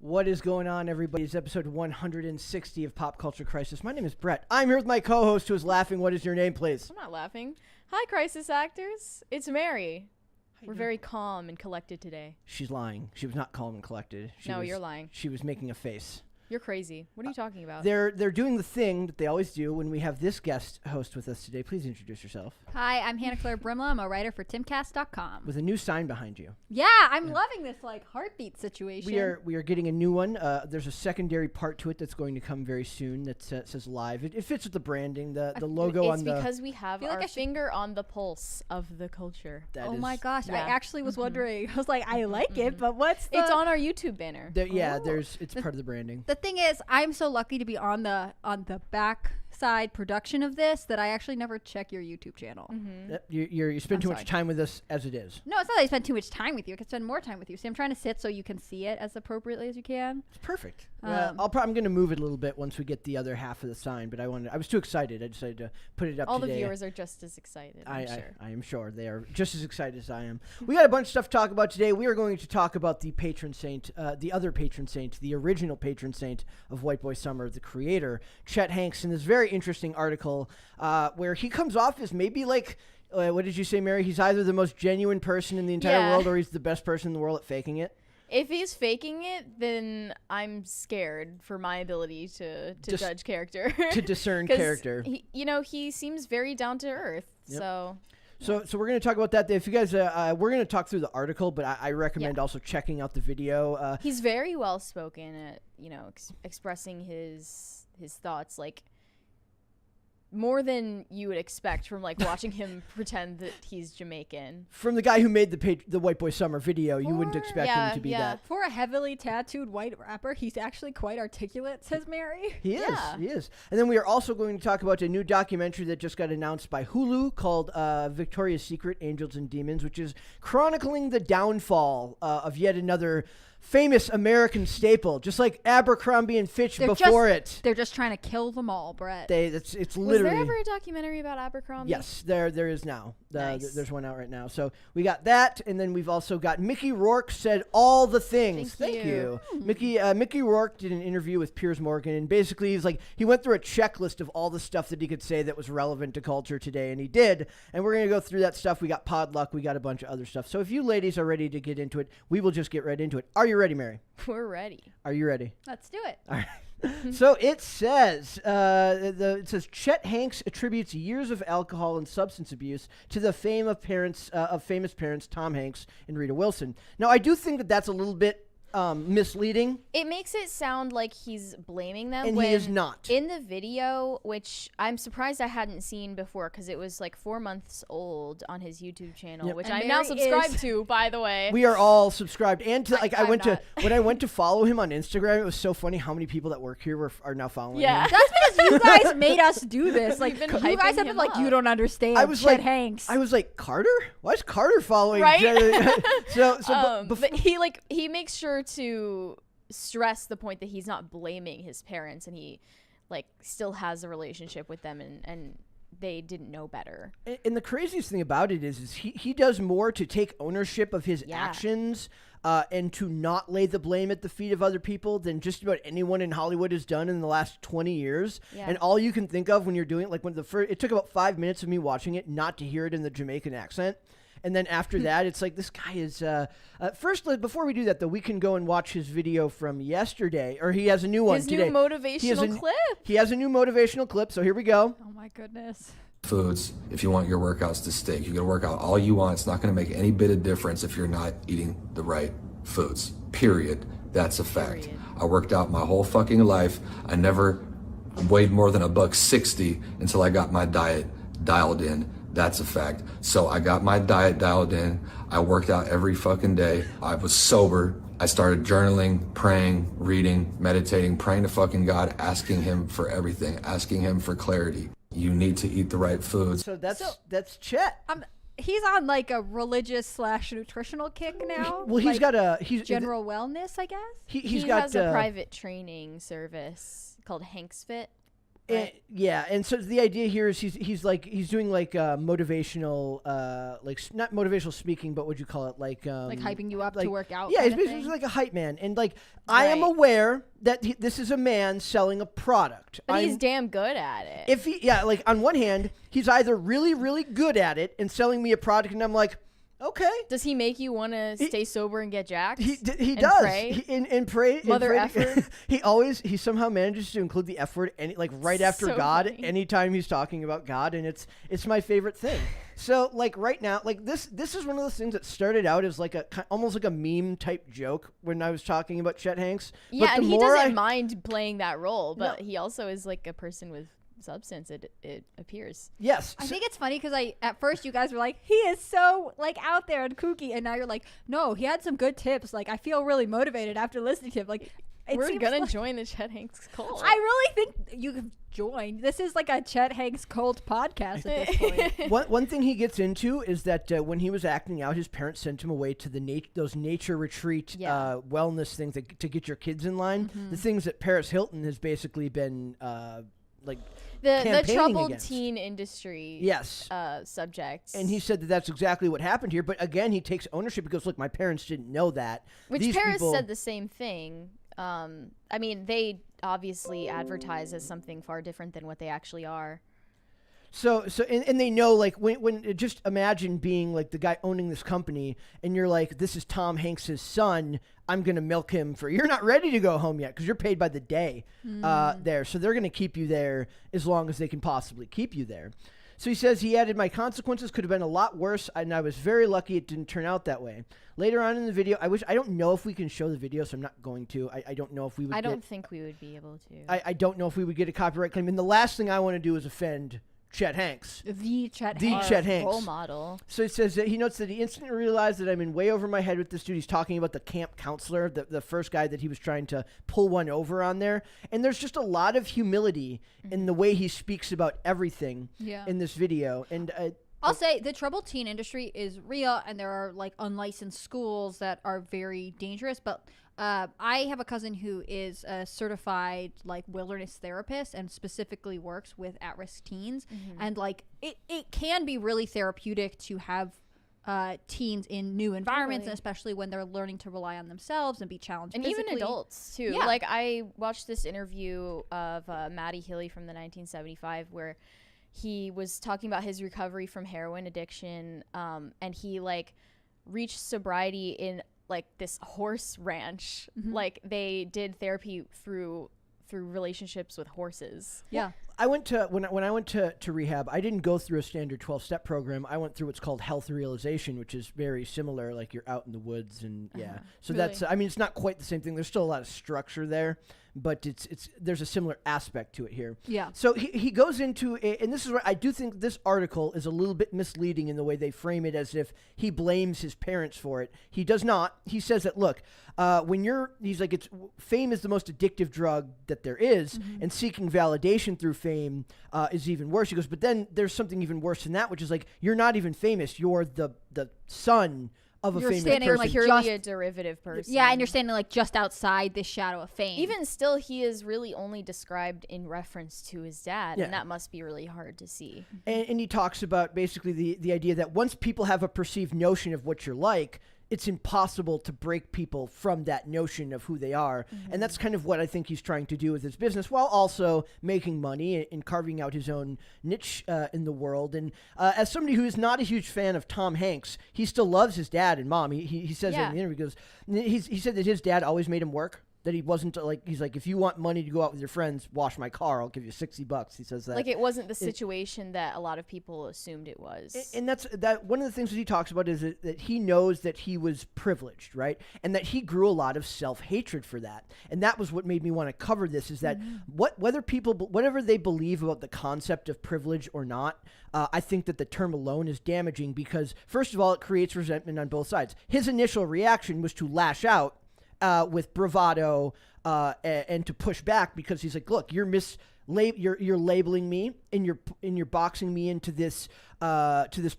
What is going on, everybody? It's episode 160 of Pop Culture Crisis. My name is Brett. I'm here with my co-host who is laughing. What is your name, please? I'm not laughing. Hi, Crisis Actors. It's Mary. We're very calm and collected today. She's lying. She was not calm and collected. You're lying. She was making a face. You're crazy. What are you talking about? They're doing the thing that they always do when we have this guest host with us today. Please introduce yourself. Hi, I'm Hannah Claire Brimla. I'm a writer for timcast.com. With a new sign behind you. Yeah, I'm loving this heartbeat situation. We are getting a new one. There's a secondary part to it that's going to come very soon that says live. It fits with the branding, the logo on the... It's because we have our finger on the pulse of the culture. Oh my gosh, yeah. I actually was wondering. I was like, I like it, but what's the... It's on our YouTube banner. It's part of the branding. The thing is, I'm so lucky to be on the back side production of this that I actually never check your YouTube channel. Yep, you spend too much time with us as it is. No, it's not that I spend too much time with you. I can spend more time with you. See, I'm trying to sit so you can see it as appropriately as you can. It's perfect. I'm going to move it a little bit once we get the other half of the sign, but I was too excited. I decided to put it up All today. The viewers are just as excited, I'm sure. I am sure. They are just as excited as I am. We got a bunch of stuff to talk about today. We are going to talk about the patron saint, the other patron saint, the original patron saint of White Boy Summer, the creator, Chet Hanx, in this very interesting article where he comes off as maybe like, what did you say, Mary? He's either the most genuine person in the entire world or he's the best person in the world at faking it. If he's faking it, then I'm scared for my ability to judge character. To discern character. He seems very down to earth. Yep. So we're going to talk about that. If you guys, we're going to talk through the article, but I recommend also checking out the video. He's very well spoken at, expressing his thoughts, like, more than you would expect from watching him pretend that he's Jamaican. From the guy who made the White Boy Summer video, you wouldn't expect him to be that. For a heavily tattooed white rapper, he's actually quite articulate, says Mary. He is. And then we are also going to talk about a new documentary that just got announced by Hulu called Victoria's Secret, Angels and Demons, which is chronicling the downfall of yet another famous American staple, just like Abercrombie and Fitch before it. They're just trying to kill them all, Brett. It's literally. Was there ever a documentary about Abercrombie? Yes, there is now. Nice. There's one out right now. So we got that, and then we've also got Mickey Rourke said all the things. Thank you. Mickey Rourke did an interview with Piers Morgan, and basically he went through a checklist of all the stuff that he could say that was relevant to culture today, and he did. And we're gonna go through that stuff. We got Podluck, we got a bunch of other stuff. So if you ladies are ready to get into it, we will just get right into it. Are you ready, Mary? We're ready. Are you ready? Let's do it. All right. So it says, Chet Hanx attributes years of alcohol and substance abuse to the fame of famous parents Tom Hanks and Rita Wilson. Now, I do think that that's a little bit misleading. It makes it sound like he's blaming them, and when he is not. In the video, which I'm surprised I hadn't seen before because it was 4 months old on his YouTube channel, which I'm now subscribed to, by the way. We are all subscribed, and to when I went to follow him on Instagram, it was so funny how many people that work here are now following him. That's because you guys made us do this. You've been you guys have been you don't understand. I was Chet Hanx. I was like, Carter? Why is Carter following? Right? But he makes sure to stress the point that he's not blaming his parents, and he still has a relationship with them, and they didn't know better. And the craziest thing about it is he does more to take ownership of his actions and to not lay the blame at the feet of other people than just about anyone in Hollywood has done in the last 20 years. Yeah. And all you can think of when you're doing it, it took about 5 minutes of me watching it not to hear it in the Jamaican accent. And then after that, it's like, this guy is... first, before we do that, though, we can go and watch his video from yesterday. Or he has a new one today. His new motivational clip. He has a new motivational clip, so here we go. Oh, my goodness. Foods, if you want your workouts to stick, you can work out all you want. It's not going to make any bit of difference if you're not eating the right foods. Period. That's a fact. Period. I worked out my whole fucking life. I never weighed more than $160 until I got my diet dialed in. That's a fact. So I got my diet dialed in. I worked out every fucking day. I was sober. I started journaling, praying, reading, meditating, praying to fucking God, asking him for everything, asking him for clarity. You need to eat the right foods. So that's Chet. He's on a religious / nutritional kick now. Well, he's general wellness, I guess. He has a private training service called Hanx Fit. Yeah, and so the idea here is he's doing like motivational, not motivational speaking, but what'd you call it? Like hyping you up to work out. Yeah, he's kind of basically thing? like a hype man, and like I am aware that this is a man selling a product, But he's damn good at it. If like on one hand, he's either really really good at it and selling me a product, and I'm like, okay. Does he make you want to stay sober and get jacked? He and does. Pray? And pray. Mother effer. He somehow manages to include the F word right after So God funny. anytime he's talking about God, and it's my favorite thing. So like right now, like this is one of those things that started out as like almost like a meme type joke when I was talking about Chet Hanx. Yeah, but and he doesn't mind playing that role, but he also is like a person with substance, it appears. Yes. I think it's funny because at first you guys were like, he is so like out there and kooky, and now you're like, no, he had some good tips. Like I feel really motivated after listening to him. Like we're gonna join the Chet Hanx cult. I really think you have joined. This is like a Chet Hanx cult podcast at this point. One thing he gets into is that when he was acting out, his parents sent him away to those nature retreat wellness things to get your kids in line. The things that Paris Hilton has basically been like the troubled against. Teen industry subjects. And he said that that's exactly what happened here. But again, he takes ownership because, look, my parents didn't know that. Which These Paris people, said the same thing. I mean, they obviously advertise as something far different than what they actually are. So and they know, like, when just imagine being like the guy owning this company, and you're like, this is Tom Hanks's son. I'm gonna milk him for. You're not ready to go home yet because you're paid by the day there. So they're gonna keep you there as long as they can possibly keep you there. So he says he added, my consequences could have been a lot worse, and I was very lucky it didn't turn out that way. Later on in the video, I don't know if we can show the video, so I'm not going to. I don't know if we would. I don't think we would be able to. I don't know if we would get a copyright claim. And the last thing I want to do is offend Chet Hanx. The Chet Hanx. Role model. So it says that he notes that he instantly realized that I'm in way over my head with this dude. He's talking about the camp counselor, the first guy that he was trying to pull one over on there. And there's just a lot of humility in the way he speaks about everything in this video. And I'll say the troubled teen industry is real, and there are like unlicensed schools that are very dangerous. But I have a cousin who is a certified like wilderness therapist and specifically works with at-risk teens. And like it can be really therapeutic to have teens in new environments, and especially when they're learning to rely on themselves and be challenged and physically. even adults too. Like I watched this interview of Matty Healy from the 1975 where he was talking about his recovery from heroin addiction, and he like reached sobriety in like this horse ranch. Like they did therapy through relationships with horses. I went to when I went to rehab, I didn't go through a standard 12-step program. I went through what's called health realization, which is very similar. Like you're out in the woods, and so Really? that's. I mean, it's not quite the same thing. There's still a lot of structure there, but there's a similar aspect to it here. So he goes into and this is where I do think this article is a little bit misleading in the way they frame it, as if he blames his parents for it. He does not. He says that, look, he's like, fame is the most addictive drug that there is, and seeking validation through fame is even worse. He goes, but then there's something even worse than that, which is like, you're not even famous. You're the son of a famous standing person. like Purely a derivative person. Yeah, and you're standing like just outside this shadow of fame. Even still, he is really only described in reference to his dad, and that must be really hard to see. And he talks about basically the idea that once people have a perceived notion of what you're like, it's impossible to break people from that notion of who they are. And that's kind of what I think he's trying to do with his business, while also making money and carving out his own niche in the world. And as somebody who is not a huge fan of Tom Hanks, he still loves his dad and mom. He says that in the interview. He said that his dad always made him work. That he wasn't like, he's like, if you want money to go out with your friends, wash my car, I'll give you $60. He says that. Like it wasn't the situation that a lot of people assumed it was. And that's one of the things that he talks about is that he knows that he was privileged, right? And that he grew a lot of self-hatred for that. And that was what made me want to cover this, is that whatever they believe about the concept of privilege or not, I think that the term alone is damaging because, first of all, it creates resentment on both sides. His initial reaction was to lash out with bravado and to push back because he's like, look, you're labeling me and you're boxing me into this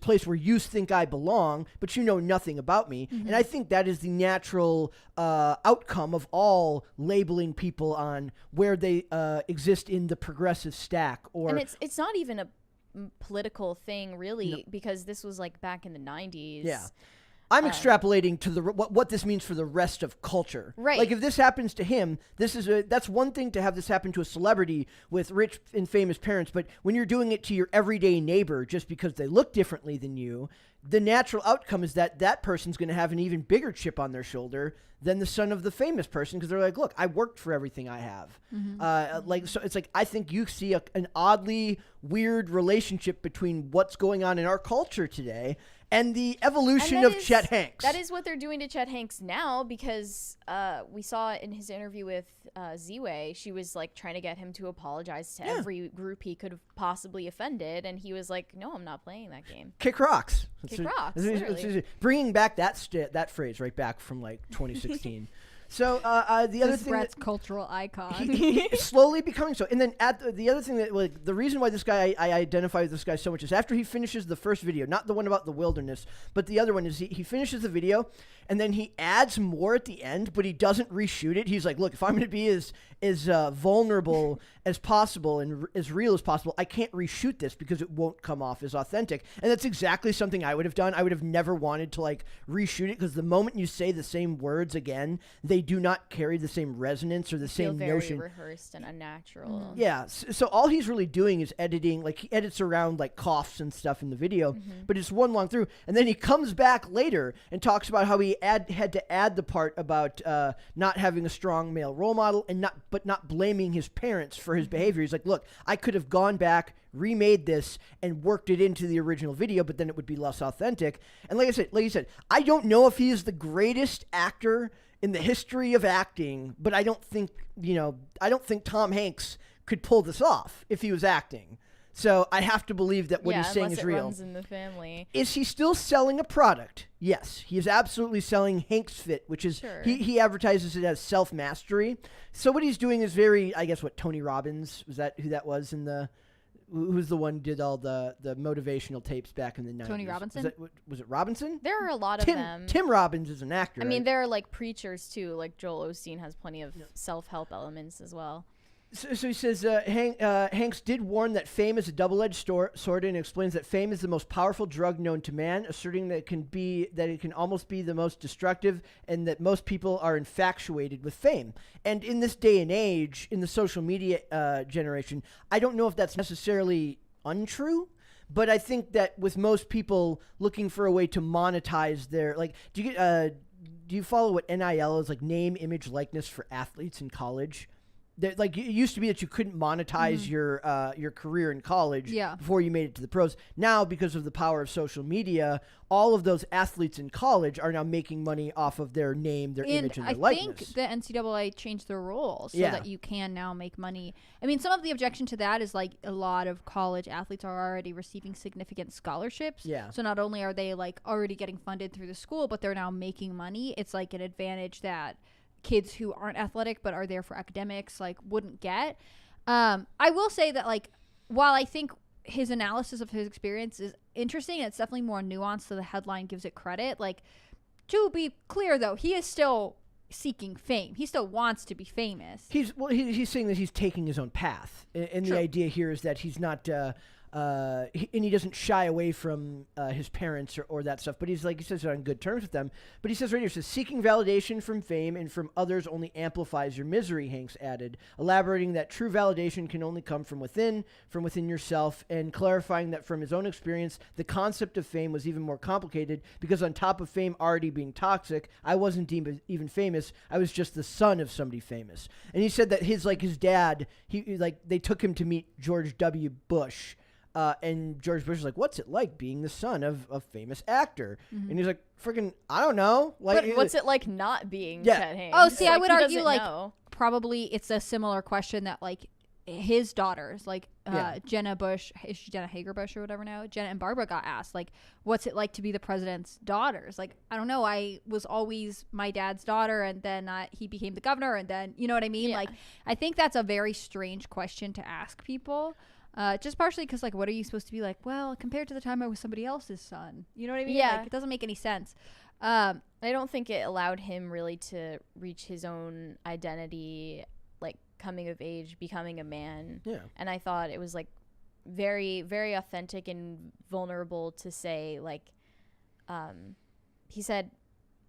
place where you think I belong, but you know nothing about me. And I think that is the natural outcome of all labeling people on where they exist in the progressive stack. And it's not even a political thing really, because this was like back in the 90s. Yeah. I'm extrapolating to what this means for the rest of culture. Right. Like if this happens to him, that's one thing to have this happen to a celebrity with rich and famous parents, but when you're doing it to your everyday neighbor just because they look differently than you, the natural outcome is that person's going to have an even bigger chip on their shoulder than the son of the famous person because they're like, look, I worked for everything I have. So it's like I think you see an oddly weird relationship between what's going on in our culture today and the evolution of Chet Hanx. That is what they're doing to Chet Hanx now because we saw in his interview with Z-Way, she was like trying to get him to apologize to every group he could have possibly offended, and he was like, "No, I'm not playing that game." Kick rocks. Kick rocks. Literally. Bringing back that phrase right back from like 2016. So the other thing, Brett's cultural icon. he slowly becoming so. And then the other thing that like the reason why this guy I identify with this guy so much is after he finishes the first video, not the one about the wilderness, but the other one is he finishes the video and then he adds more at the end, but he doesn't reshoot it. He's like, look, if I'm going to be as vulnerable as possible and as real as possible, I can't reshoot this because it won't come off as authentic. And that's exactly something I would have done. I would have never wanted to like reshoot it because the moment you say the same words again, they do not carry the same resonance or the same very notion. Rehearsed and unnatural. Yeah. So all he's really doing is editing. Like he edits around like coughs and stuff in the video, but it's one long through. And then he comes back later and talks about how he had to add the part about not having a strong male role model and not blaming his parents for his behavior. He's like, look, I could have gone back, remade this, and worked it into the original video, but then it would be less authentic. And like you said, I don't know if he is the greatest actor in the history of acting, but I don't think Tom Hanks could pull this off if he was acting. So I have to believe that what he's saying is real. It runs in the family. Is he still selling a product? Yes, he is absolutely selling Hanx Fit, which is he advertises it as self-mastery. So what he's doing is very, I guess, what Tony Robbins, was that who that was in the who's the one who did all the motivational tapes back in the 90s? Tony Robinson? Was it Robinson? There are a lot of them. Tim Robbins is an actor. I mean, there are like preachers too. Like Joel Osteen has plenty of self-help elements as well. So he says Hanx did warn that fame is a double-edged sword and explains that fame is the most powerful drug known to man, asserting that it can almost be the most destructive and that most people are infatuated with fame. And in this day and age, in the social media generation, I don't know if that's necessarily untrue, but I think that with most people looking for a way to monetize their do you follow what NIL is, like name, image, likeness for athletes in college? Like it used to be that you couldn't monetize your career in college before you made it to the pros. Now, because of the power of social media, all of those athletes in college are now making money off of their name, their image, and their likeness. I think the NCAA changed their rules so that you can now make money. I mean, some of the objection to that is like a lot of college athletes are already receiving significant scholarships. Yeah. So not only are they like already getting funded through the school, but they're now making money. It's like an advantage that kids who aren't athletic but are there for academics like wouldn't get. I will say that like while I think his analysis of his experience is interesting, it's definitely more nuanced than the headline gives it credit. Like, to be clear though, he is still seeking fame. He still wants to be famous. He's saying that he's taking his own path, and the idea here is that he's not and he doesn't shy away from his parents or that stuff, but he says on good terms with them. But he says right here, says, seeking validation from fame and from others only amplifies your misery, Hanx added, elaborating that true validation can only come from within yourself, and clarifying that from his own experience, the concept of fame was even more complicated because on top of fame already being toxic, I wasn't deemed even famous. I was just the son of somebody famous. And he said that his dad, they took him to meet George W. Bush. And George Bush was like, what's it like being the son of a famous actor? And he's like, freaking, I don't know. But what's it like not being Chet Hanx? Oh, see, I would argue know. probably it's a similar question that like his daughters, like Yeah. Jenna Bush, is she Jenna Hager Bush or whatever now? Jenna and Barbara got asked, like, what's it like to be the president's daughters? Like, I don't know. I was always my dad's daughter, and then he became the governor, and then, you know what I mean? Yeah. Like, I think that's a very strange question to ask people. Just partially because, like, what are you supposed to be like? Well, compared to the time I was somebody else's son, you know what I mean? Yeah. Like, it doesn't make any sense. I don't think it allowed him really to reach his own identity, like coming of age, becoming a man. Yeah. And I thought it was like very, very authentic and vulnerable to say, like, he said,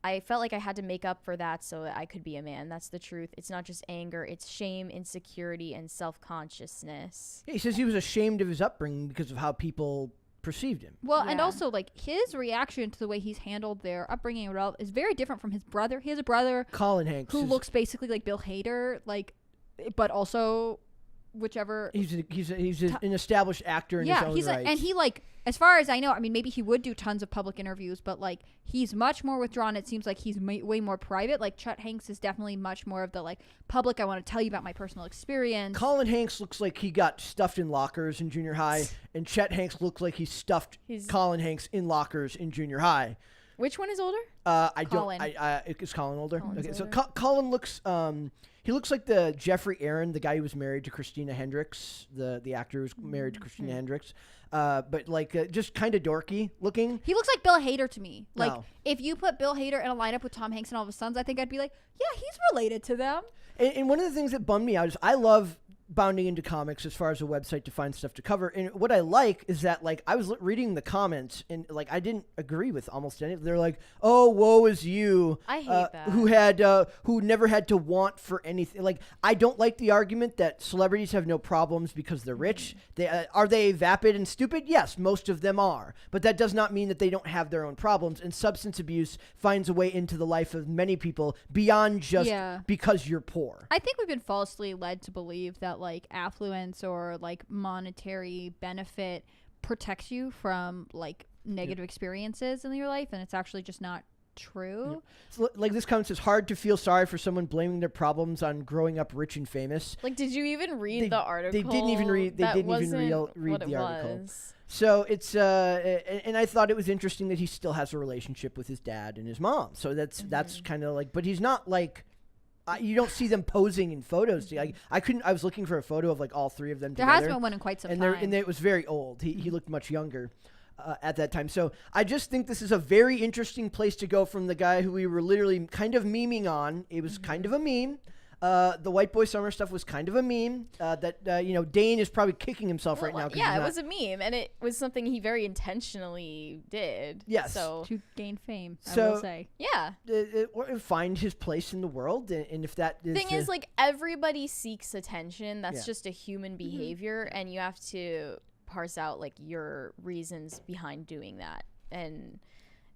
I felt like I had to make up for that so that I could be a man. That's the truth. It's not just anger. It's shame, insecurity, and self-consciousness. He says he was ashamed of his upbringing because of how people perceived him. Well, and Yeah. also, like, his reaction to the way he's handled their upbringing and all is very different from his brother. He has a brother Colin Hanks, who is- looks basically like Bill Hader, like, but also whichever. he's an established actor in his own he's right. and he, like, as far as I know, I mean, maybe he would do tons of public interviews, but, like, he's much more withdrawn. It seems like he's way more private. Like, Chet Hanks is definitely much more of the, like, public. I want to tell you about my personal experience. Colin Hanks looks like he got stuffed in lockers in junior high, and Chet Hanks looks like he stuffed Colin Hanks in lockers in junior high. Which one is older? Colin. Is Colin older? Colin's Okay, so older. Colin looks. He looks like the Jeffrey Aaron, the guy who was married to Christina Hendricks, the actor who was married to Christina Hendricks. But like just kind of dorky looking. He looks like Bill Hader to me. Like, No. if you put Bill Hader in a lineup with Tom Hanks and all of his sons, I think I'd be like, yeah, he's related to them. And one of the things that bummed me out is I love bounding into comics as far as a website to find stuff to cover. And what I like is that, like, I was reading the comments and, like, I didn't agree with almost any. They're like, "Oh, woe is you." I hate that. Who never had to want for anything. Like, I don't like the argument that celebrities have no problems because they're rich. They are they vapid and stupid? Yes, most of them are. But that does not mean that they don't have their own problems. And substance abuse finds a way into the life of many people beyond just because you're poor. I think we've been falsely led to believe that, like, affluence or, like, monetary benefit protects you from, like, negative experiences in your life, and it's actually just not true. So, like, this comment says, hard to feel sorry for someone blaming their problems on growing up rich and famous. Like, did you even read the article? They didn't even read. They That didn't even wasn't read what the it article. was. So it's and I thought it was interesting that he still has a relationship with his dad and his mom. So that's kind of like, but he's not like. You don't see them posing in photos. Like, I was looking for a photo of, like, all three of them There together. has been one in quite some and time. and it was very old. He looked much younger at that time. So I just think this is a very interesting place to go from the guy who we were literally kind of memeing on. It was kind of a meme. The White Boy Summer stuff was kind of a meme. Dane is probably kicking himself right now. Yeah, it was a meme, and it was something he very intentionally did. Yes. So to gain fame, I So- will say. yeah. Or find his place in the world, and if that is Thing is, like, everybody seeks attention. That's Yeah. just a human behavior, and you have to parse out, like, your reasons behind doing that. And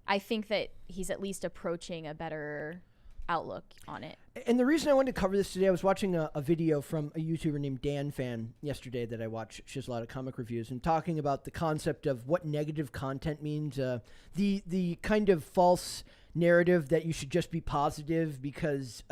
I think that he's at least approaching a better outlook on it. And the reason I wanted to cover this today, I was watching a video from a YouTuber named Dan Fan yesterday that I watch. She has a lot of comic reviews and talking about the concept of what negative content means. The kind of false narrative that you should just be positive because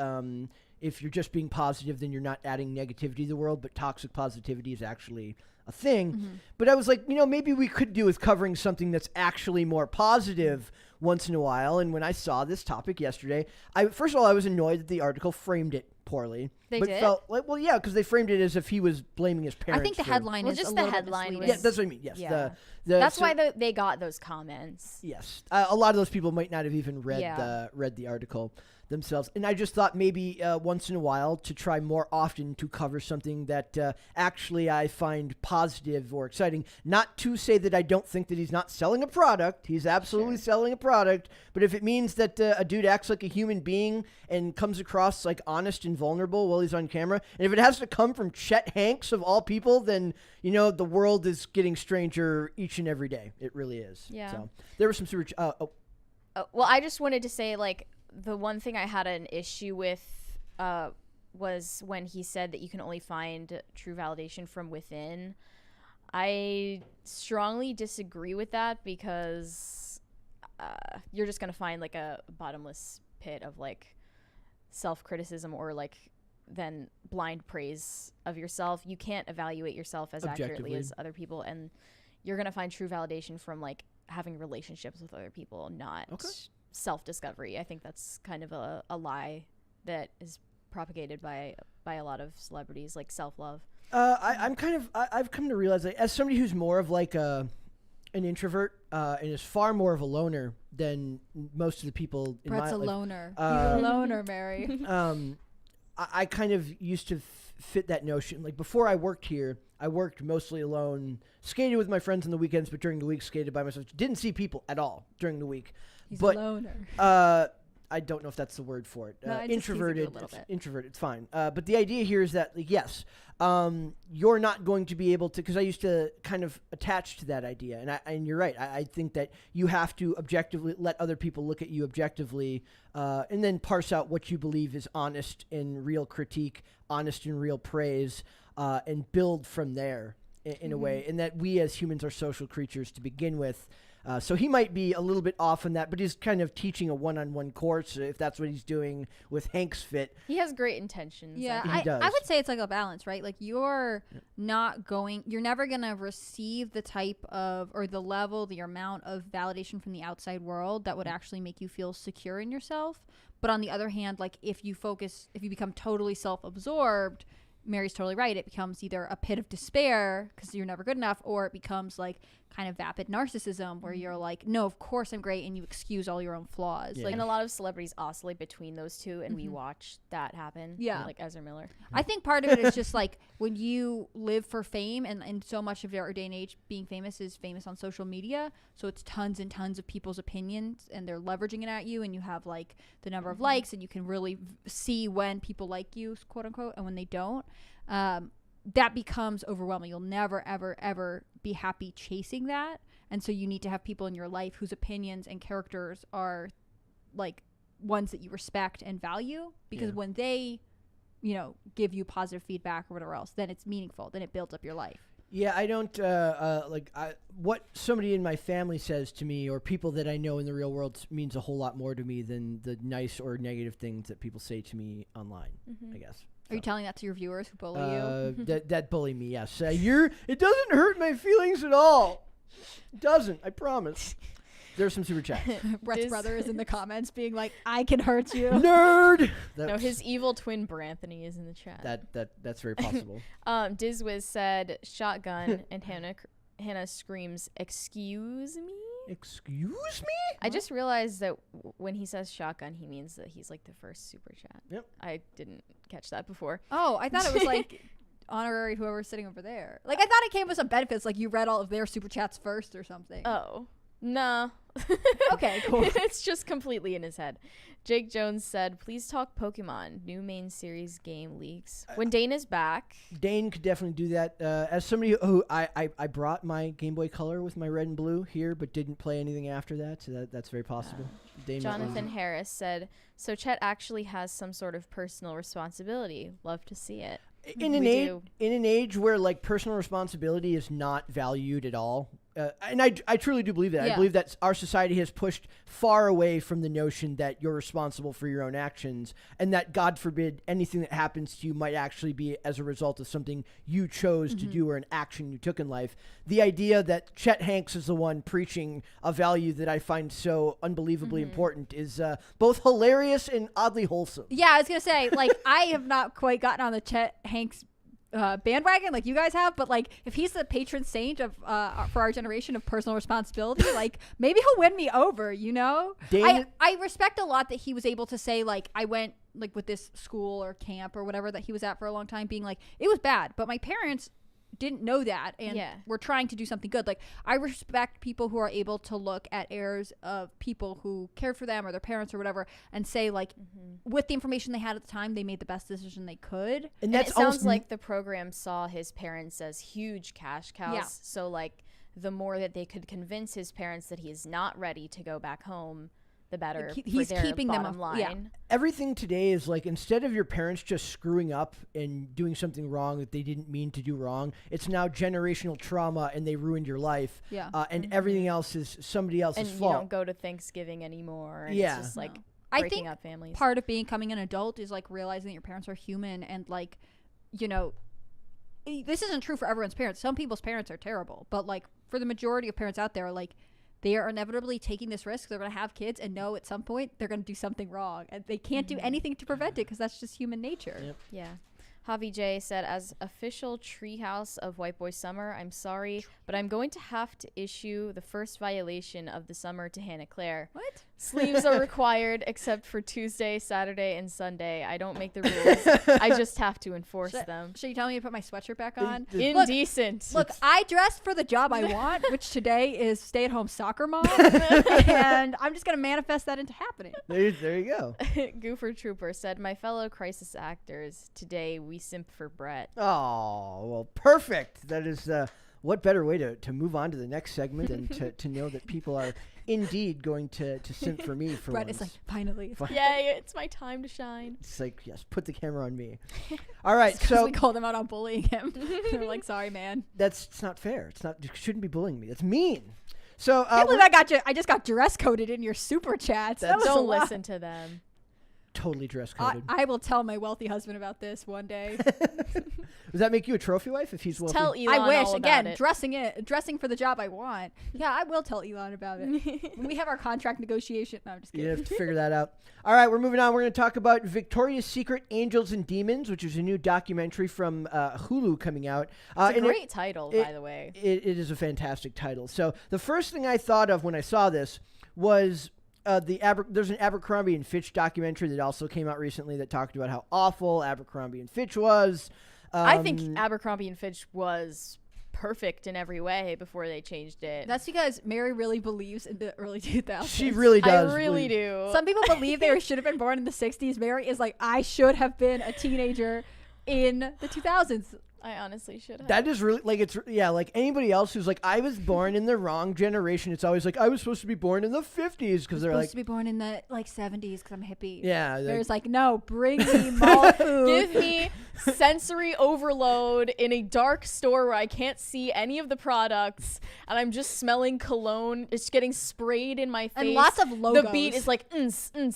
if you're just being positive, then you're not adding negativity to the world. But toxic positivity is actually a thing. But I was like, maybe we could do with covering something that's actually more positive once in a while. And when I saw this topic yesterday, first of all, I was annoyed that the article framed it poorly. They but did? felt like, well, yeah, because they framed it as if he was blaming his parents. I think the for- headline Well, is just a the little bit headline misleading. was- Yeah, that's what I mean. Yes, Yeah. that's why they got those comments. Yes, a lot of those people might not have even read Yeah. the article themselves, and I just thought maybe once in a while to try more often to cover something that actually I find positive or exciting. Not to say that I don't think that he's not selling a product; he's absolutely selling a product. But if it means that a dude acts like a human being and comes across like honest and vulnerable while he's on camera, and if it has to come from Chet Hanks of all people, then the world is getting stranger each and every day. It really is. Yeah. So there was some super. Well, I just wanted to say, like, the one thing I had an issue with was when he said that you can only find true validation from within. I strongly disagree with that because you're just going to find, like, a bottomless pit of, like, self-criticism or, like, than blind praise of yourself. You can't evaluate yourself as accurately as other people, and you're going to find true validation from like having relationships with other people, not self-discovery. I think that's kind of a lie that is propagated by a lot of celebrities, like self-love. I've come to realize, like, as somebody who's more of like an introvert and is far more of a loner than most of the people in Brett's my a life. loner. He's a loner, Mary. I kind of used to fit that notion. Like before I worked here, I worked mostly alone, skated with my friends on the weekends, but during the week skated by myself. Didn't see people at all during the week. He's but, a loner. I don't know if that's the word for it. No, Introverted. Introverted. It's fine. But the idea here is that, like, yes, you're not going to be able to, because I used to kind of attach to that idea, and you're right. I think that you have to objectively let other people look at you objectively, and then parse out what you believe is honest and real critique, honest and real praise, and build from there in a way. And that we as humans are social creatures to begin with. So he might be a little bit off on that, but he's kind of teaching a one-on-one course if that's what he's doing with Hanx Fit. He has great intentions. Yeah, He does. I would say it's like a balance, right? Like you're never going to receive the type of, or the level, the amount of validation from the outside world that would actually make you feel secure in yourself. But on the other hand, like if you become totally self-absorbed, Mary's totally right. It becomes either a pit of despair because you're never good enough, or it becomes like kind of vapid narcissism where you're like, no, of course I'm great, and you excuse all your own flaws. Yeah. Like, And a lot of celebrities oscillate between those two, and we watch that happen. Yeah. Like Ezra Miller. I think part of it is just like when you live for fame, and so much of our day and age being famous is famous on social media. So it's tons and tons of people's opinions, and they're leveraging it at you, and you have like the number of likes, and you can really see when people like you, quote unquote, and when they don't. That becomes overwhelming. You'll never, ever, ever be happy chasing that. And so you need to have people in your life whose opinions and characters are like ones that you respect and value, because when they, give you positive feedback or whatever else, then it's meaningful. Then it builds up your life. Yeah, I don't what somebody in my family says to me or people that I know in the real world means a whole lot more to me than the nice or negative things that people say to me online, I guess. Are you telling that to your viewers who bully you? That bully me, yes. It doesn't hurt my feelings at all. It doesn't, I promise. There's some super chats. Brett's brother is in the comments being like, I can hurt you. Nerd! No, his evil twin Branthony is in the chat. That's very possible. Dizwiz said shotgun, and Hannah screams, "Excuse me." Excuse me? I just realized that when he says shotgun, he means that he's like the first super chat. Yep. I didn't catch that before. Oh, I thought it was like honorary whoever's sitting over there. Like I thought it came with some benefits, like you read all of their super chats first or something. Oh. No. Okay, cool. It's just completely in his head. Jake Jones said, please talk Pokemon. New main series game leaks. When Dane is back. Dane could definitely do that. As somebody who I brought my Game Boy Color with my red and blue here, but didn't play anything after that, so that's very possible. Dane Jonathan Harris said, so Chet actually has some sort of personal responsibility. Love to see it. In an age where like personal responsibility is not valued at all, and I truly do believe that. Yeah. I believe that our society has pushed far away from the notion that you're responsible for your own actions, and that God forbid anything that happens to you might actually be as a result of something you chose to do or an action you took in life. The idea that Chet Hanx is the one preaching a value that I find so unbelievably important is both hilarious and oddly wholesome. Yeah, I was gonna say, like, I have not quite gotten on the Chet Hanx bandwagon like you guys have, but like if he's the patron saint of for our generation of personal responsibility, like maybe he'll win me over, I respect a lot that he was able to say, like, I went like with this school or camp or whatever that he was at for a long time, being like, it was bad, but my parents didn't know that, and we're trying to do something good. Like, I respect people who are able to look at errors of people who cared for them or their parents or whatever and say, like, with the information they had at the time, they made the best decision they could. And it sounds like the program saw his parents as huge cash cows. Yeah. So, like, the more that they could convince his parents that he is not ready to go back home, the better. He's for their keeping them bottom line. Yeah. Everything today is like, instead of your parents just screwing up and doing something wrong that they didn't mean to do wrong, it's now generational trauma and they ruined your life. Yeah. And everything else is somebody else's and fault. you don't go to Thanksgiving anymore. And Yeah. It's just like, breaking up families. Part of becoming an adult is like realizing that your parents are human, and like, you know, this isn't true for everyone's parents. Some people's parents are terrible, but like for the majority of parents out there, like they are inevitably taking this risk. They're going to have kids and know at some point they're going to do something wrong, and they can't do anything to prevent it because that's just human nature. Yep. Yeah. Javi J said, as official treehouse of White Boy Summer, I'm sorry, but I'm going to have to issue the first violation of the summer to Hannah Claire. What? Sleeves are required except for Tuesday, Saturday, and Sunday. I don't make the rules. I just have to enforce them. Should you tell me to put my sweatshirt back on? Indecent. Look, I dressed for the job I want, which today is stay-at-home soccer mom, and I'm just going to manifest that into happening. There you go. Goofer Trooper said, my fellow crisis actors, today we simp for Brett. Oh, well, perfect. That is what better way to move on to the next segment than to know that people are indeed going to simp for me for Brett once. is like, finally. Yay, it's my time to shine. It's like, yes, put the camera on me. All right, Because so we called him out on bullying him. They're like, sorry, man. it's not fair. You shouldn't be bullying me. That's mean. So I can't believe I just got dress coded in your super chats. That was a Don't lot. listen to them. totally dress coded. I will tell my wealthy husband about this one day. Does that make you a trophy wife if he's wealthy? Tell Elon I wish. all Again, about dressing for the job I want. Yeah, I will tell Elon about it. When we have our contract negotiation. No, I'm just kidding. You have to figure that out. All right, we're moving on. We're going to talk about Victoria's Secret Angels and Demons, which is a new documentary from Hulu coming out. It's a great title, by the way. It is a fantastic title. So the first thing I thought of when I saw this was there's an Abercrombie and Fitch documentary that also came out recently that talked about how awful Abercrombie and Fitch was. I think Abercrombie and Fitch was perfect in every way before they changed it. That's because Mary really believes in the early 2000s. She really does. I really do. Some people believe they should have been born in the 60s. Mary is like, I should have been a teenager in the 2000s. I honestly should have. That is really like anybody else who's like, I was born in the wrong generation. It's always like, I was supposed to be born in the 50s because they're like, supposed to be born in the 70s because I'm hippie. yeah, There's like, no, bring me mall food. Give me sensory overload in a dark store where I can't see any of the products and I'm just smelling cologne. It's getting sprayed in my face. And lots of logos. The beat is like, ns. And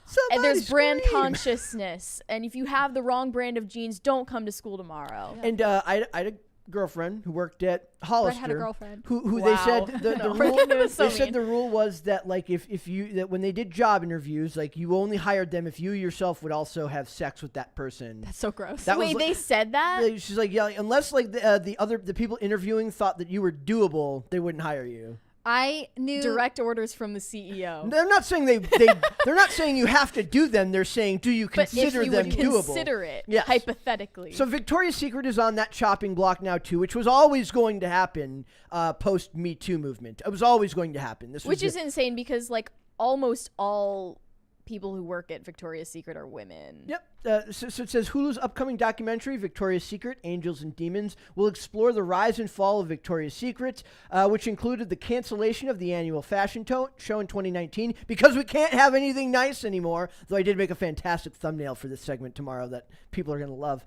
Somebody there's brand scream. consciousness. And if you have the wrong brand of jeans, don't come to school tomorrow. And I had a girlfriend who worked at Hollister. Brett had a girlfriend. Who Wow. they said the No. rule. That was so They said mean. the rule was that like if that when they did job interviews, like you only hired them if you yourself would also have sex with that person. That's so gross. That was Wait, like- they said that? She's like, yeah, unless like the people interviewing thought that you were doable, they wouldn't hire you. I knew Direct orders from the CEO. They're not saying they're not saying you have to do them. They're saying, do you But if consider you them would doable? consider it, Yes. hypothetically. So Victoria's Secret is on that chopping block now too, which was always going to happen post Me Too movement. It was always going to happen. This was Which is insane because like almost all people who work at Victoria's Secret are women. Yep. So it says Hulu's upcoming documentary, Victoria's Secret, Angels and Demons, will explore the rise and fall of Victoria's Secret, which included the cancellation of the annual fashion show in 2019 because we can't have anything nice anymore. Though I did make a fantastic thumbnail for this segment tomorrow that people are going to love.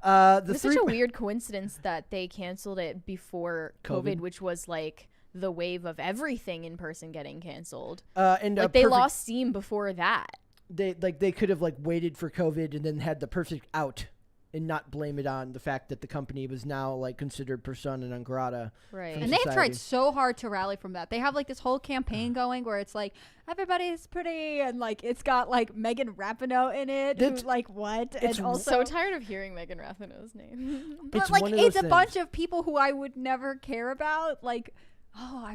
It's such a weird coincidence that they canceled it before COVID, which was like the wave of everything in person getting canceled. And like they lost steam before that. They could have like waited for COVID and then had the perfect out and not blame it on the fact that the company was now like considered persona non grata. Right. And they've tried so hard to rally from that. They have like this whole campaign going where it's like everybody's pretty and like it's got like Megan Rapinoe in it. Who, like what? It's And also, so tired of hearing Megan Rapinoe's name. but It's like one of it's those a bunch of people who I would never care about. Like,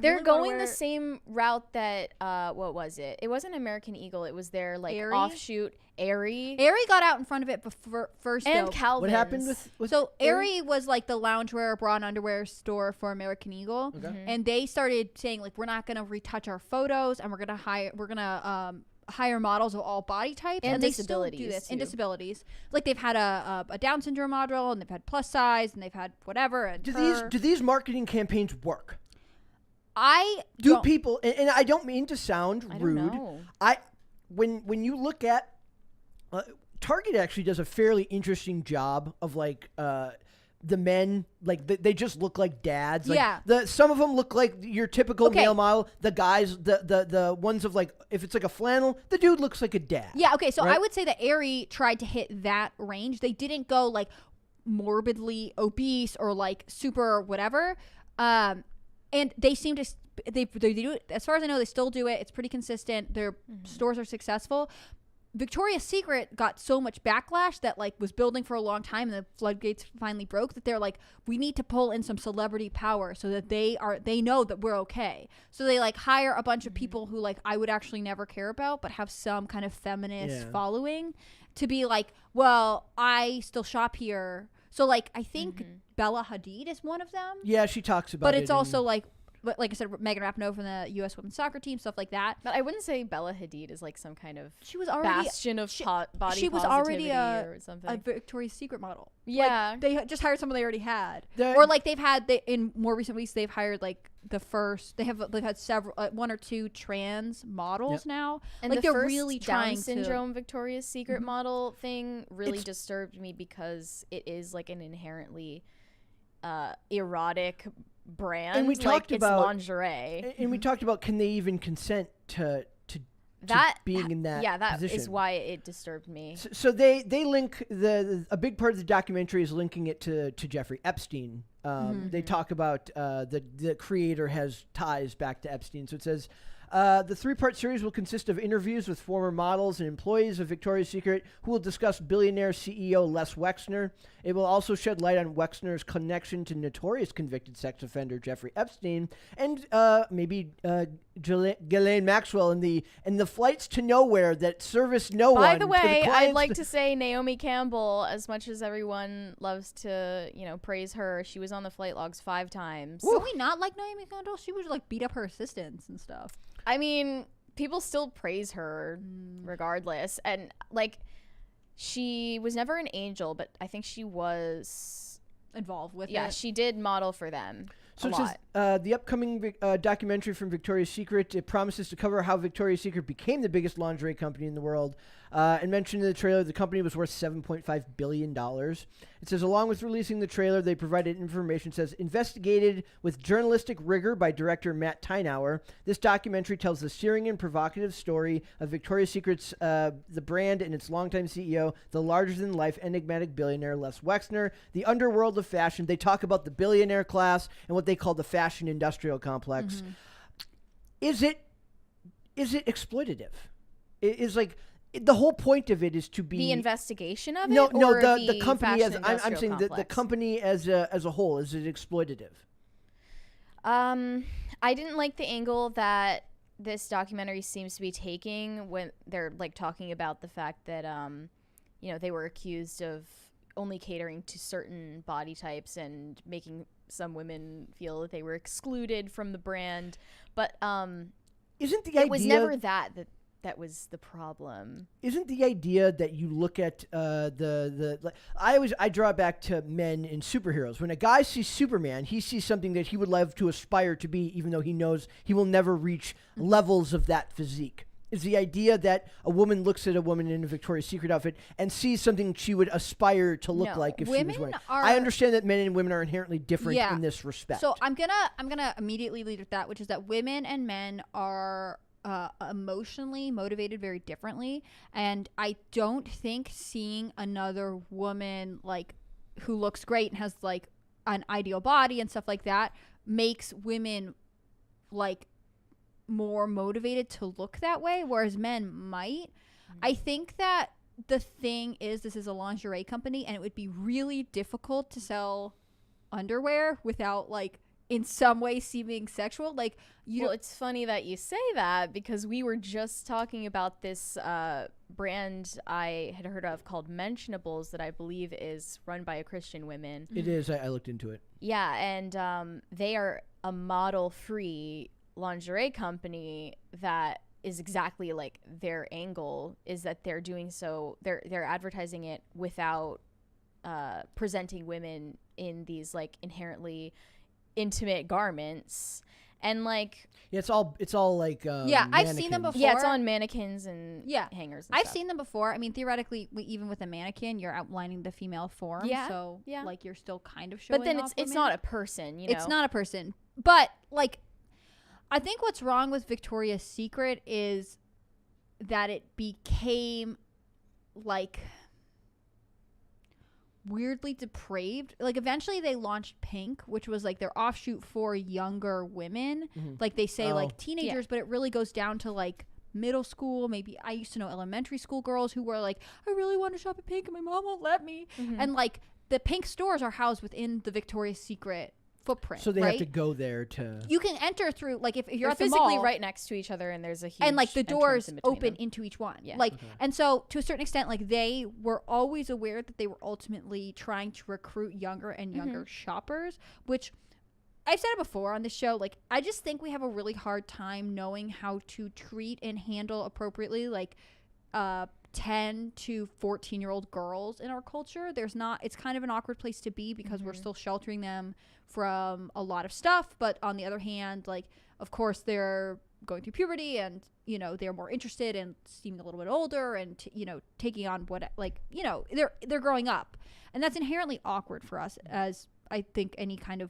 They're really going the same route that what was it? It wasn't American Eagle. It was their like Aerie? offshoot Aerie Aerie got out in front of it before first. and though. Calvin's. What happened with So Aerie was like the loungewear, bra and underwear store for American Eagle, and they started saying like we're not gonna retouch our photos, and we're gonna hire models of all body types And they still do disabilities, this and too. disabilities. Like they've had a Down syndrome model, and they've had plus size, and they've had whatever. And do these marketing campaigns work? I Do don't- people and I don't mean to sound I don't rude. know. When you look at Target actually does a fairly interesting job of like the men, like they just look like dads. Like, Yeah. some of them look like your typical Okay. male model. The guys, the ones of like, if it's like a flannel, the dude looks like a dad. Yeah, okay, so right? I would say that Aerie tried to hit that range. They didn't go like morbidly obese or like super whatever. And they seem to they do it, as far as I know, they still do it. It's pretty consistent. Their stores are successful. Victoria's Secret got so much backlash that like was building for a long time, and the floodgates finally broke, that they're like, we need to pull in some celebrity power so that they know that we're okay. So they like hire a bunch of people who like I would actually never care about, but have some kind of feminist following, to be like, well, I still shop here. So like I think Bella Hadid is one of them. Yeah, she talks about it. But it's also like I said, Megan Rapinoe from the U.S. women's soccer team, stuff like that. But I wouldn't say Bella Hadid is like some kind of She was already bastion of body she was already or something. a Victoria's Secret model. Yeah. Like, they just hired someone they already had, That- or like in more recent weeks they've hired like they've had several one or two trans models now. And like the they're first really Down trying syndrome Victoria's Secret model thing really It's- disturbed me, because it is like an inherently erotic brand. And we like, talked it's about- lingerie. and we talked about, can they even consent to That being in that yeah, that position? is why it disturbed me. So they link a big part of the documentary is linking it to Jeffrey Epstein. They talk about the creator has ties back to Epstein. So it says the 3-part series will consist of interviews with former models and employees of Victoria's Secret who will discuss billionaire CEO Les Wexner. It will also shed light on Wexner's connection to notorious convicted sex offender Jeffrey Epstein, and maybe Ghislaine Maxwell and the flights to nowhere that service no one. By the to way, I'd clients like to say Naomi Campbell, as much as everyone loves to, praise her, she was on the flight logs 5 times. Do we not like Naomi Campbell? She would like beat up her assistants and stuff. I mean, people still praise her regardless. And like, she was never an angel, but I think she was Involved with yeah, it. she did model for them. So a it lot. says the upcoming documentary from Victoria's Secret, it promises to cover how Victoria's Secret became the biggest lingerie company in the world. And mentioned in the trailer, the company was worth $7.5 billion. It says, along with releasing the trailer, they provided information. It says, investigated with journalistic rigor by director Matt Tynauer, this documentary tells the searing and provocative story of Victoria's Secret's, the brand and its longtime CEO, the larger-than-life enigmatic billionaire Les Wexner, the underworld of fashion. They talk about the billionaire class and what they call the fashion industrial complex. Is it exploitative? Is like... The whole point of it is to be The investigation of no, it? no. Or the company as fashion I'm industrial saying the complex? company as a whole, is it exploitative? I didn't like the angle that this documentary seems to be taking when they're like talking about the fact that they were accused of only catering to certain body types and making some women feel that they were excluded from the brand. But Isn't the it idea was never that was the problem. Isn't the idea that you look at I draw it back to men in superheroes. When a guy sees Superman, he sees something that he would love to aspire to be, even though he knows he will never reach levels of that physique. Is the idea that a woman looks at a woman in a Victoria's Secret outfit and sees something she would aspire to look No. like if she Women was wearing. are- I understand that men and women are inherently different Yeah. in this respect. So I'm gonna immediately lead with that, which is that women and men are emotionally motivated very differently, and I don't think seeing another woman like who looks great and has like an ideal body and stuff like that makes women like more motivated to look that way, whereas men might. I think that the thing is, this is a lingerie company, and it would be really difficult to sell underwear without like in some way seeming sexual. Like Well, it's funny that you say that, because we were just talking about this brand I had heard of called Mentionables that I believe is run by a Christian woman. it is. I looked into it. Yeah, and they are a model-free lingerie company that is exactly like their angle, is that they're doing so, they're advertising it without presenting women in these like inherently intimate garments. And like, Yeah, it's all like I've seen them mannequins. before. yeah, it's on mannequins and hangers. And I've stuff. seen them before. I mean, theoretically, even with a mannequin, you're outlining the female form. Yeah, So, yeah. like, you're still kind of showing But then off it's women. not a person, you know. It's not a person. But, like, I think what's wrong with Victoria's Secret is that it became, like, weirdly depraved. Like, eventually they launched Pink, which was, like, their offshoot for younger women. Like, they say, like, teenagers, but it really goes down to, like, middle school. Maybe I used to know elementary school girls who were like, I really want to shop at Pink and my mom won't let me. And, like, the Pink stores are housed within the Victoria's Secret footprint. So they right? have to go there to. You can enter through, like, if you're They're at the physically mall, right next to each other, and there's a huge and like the doors entrance in between open them. into each one. Yeah. Like, and so to a certain extent, like, they were always aware that they were ultimately trying to recruit younger and younger shoppers, which I've said it before on this show. Like, I just think we have a really hard time knowing how to treat and handle appropriately, like, 10 to 14-year-old girls in our culture. It's kind of an awkward place to be because we're still sheltering them from a lot of stuff. But on the other hand, like, of course, they're going through puberty and, you know, they're more interested in seeming a little bit older and, you know, taking on what, like, you know, they're growing up. And that's inherently awkward for us, as I think any kind of,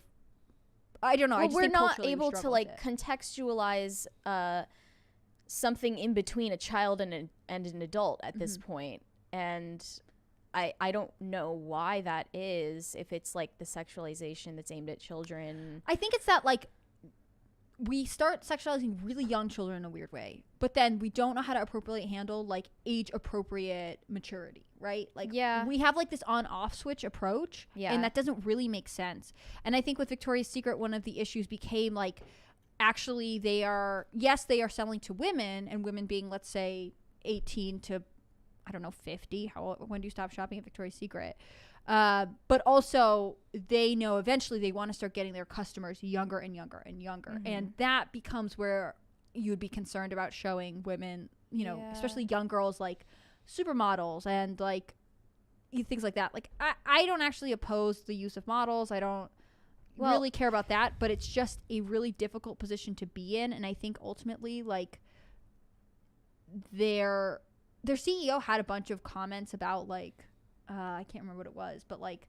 I don't know. Well, I just we're think not culturally we able to struggle like with it. contextualize something in between a child and an adult at this point. And I don't know why that is, if it's like the sexualization that's aimed at children. I think it's that, like, we start sexualizing really young children in a weird way, but then we don't know how to appropriately handle, like, age appropriate maturity, right? Like, we have like this on off switch approach, and that doesn't really make sense. And I think with Victoria's Secret, one of the issues became, like, actually they are selling to women, and women being, let's say, 18 to, I don't know, 50. When do you stop shopping at Victoria's Secret? But also they know eventually they want to start getting their customers younger and younger and younger. And that becomes where you would be concerned about showing women, you know, especially young girls, like supermodels and like things like that. Like, I don't actually oppose the use of models. I don't really care about that, but it's just a really difficult position to be in. And I think ultimately, like, their CEO had a bunch of comments about, like, I can't remember what it was, but, like,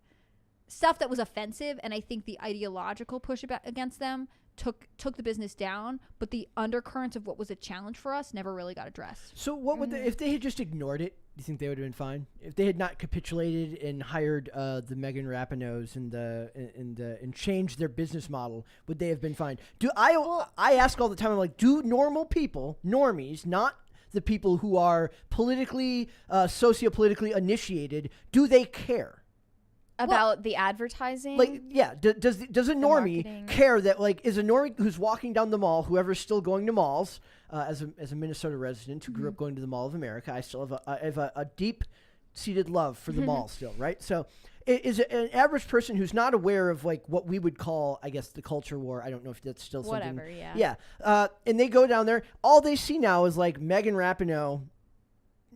stuff that was offensive, and I think the ideological push against them took the business down, but the undercurrents of what was a challenge for us never really got addressed. So what would if they had just ignored it? Do you think they would have been fine if they had not capitulated and hired the Megan Rapinoes and changed their business model? Would they have been fine? I ask all the time. I'm like, do normal people, normies, not the people who are politically, sociopolitically initiated, do they care about the advertising? Like, yeah, does a normie marketing. care that, like, is a normie who's walking down the mall, whoever's still going to malls, as a Minnesota resident who grew up going to the Mall of America, I still have a deep-seated love for the mall still, right? So is an average person who's not aware of, like, what we would call, I guess, the culture war. I don't know if that's still something. Whatever, yeah. Yeah. And they go down there. All they see now is, like, Megan Rapinoe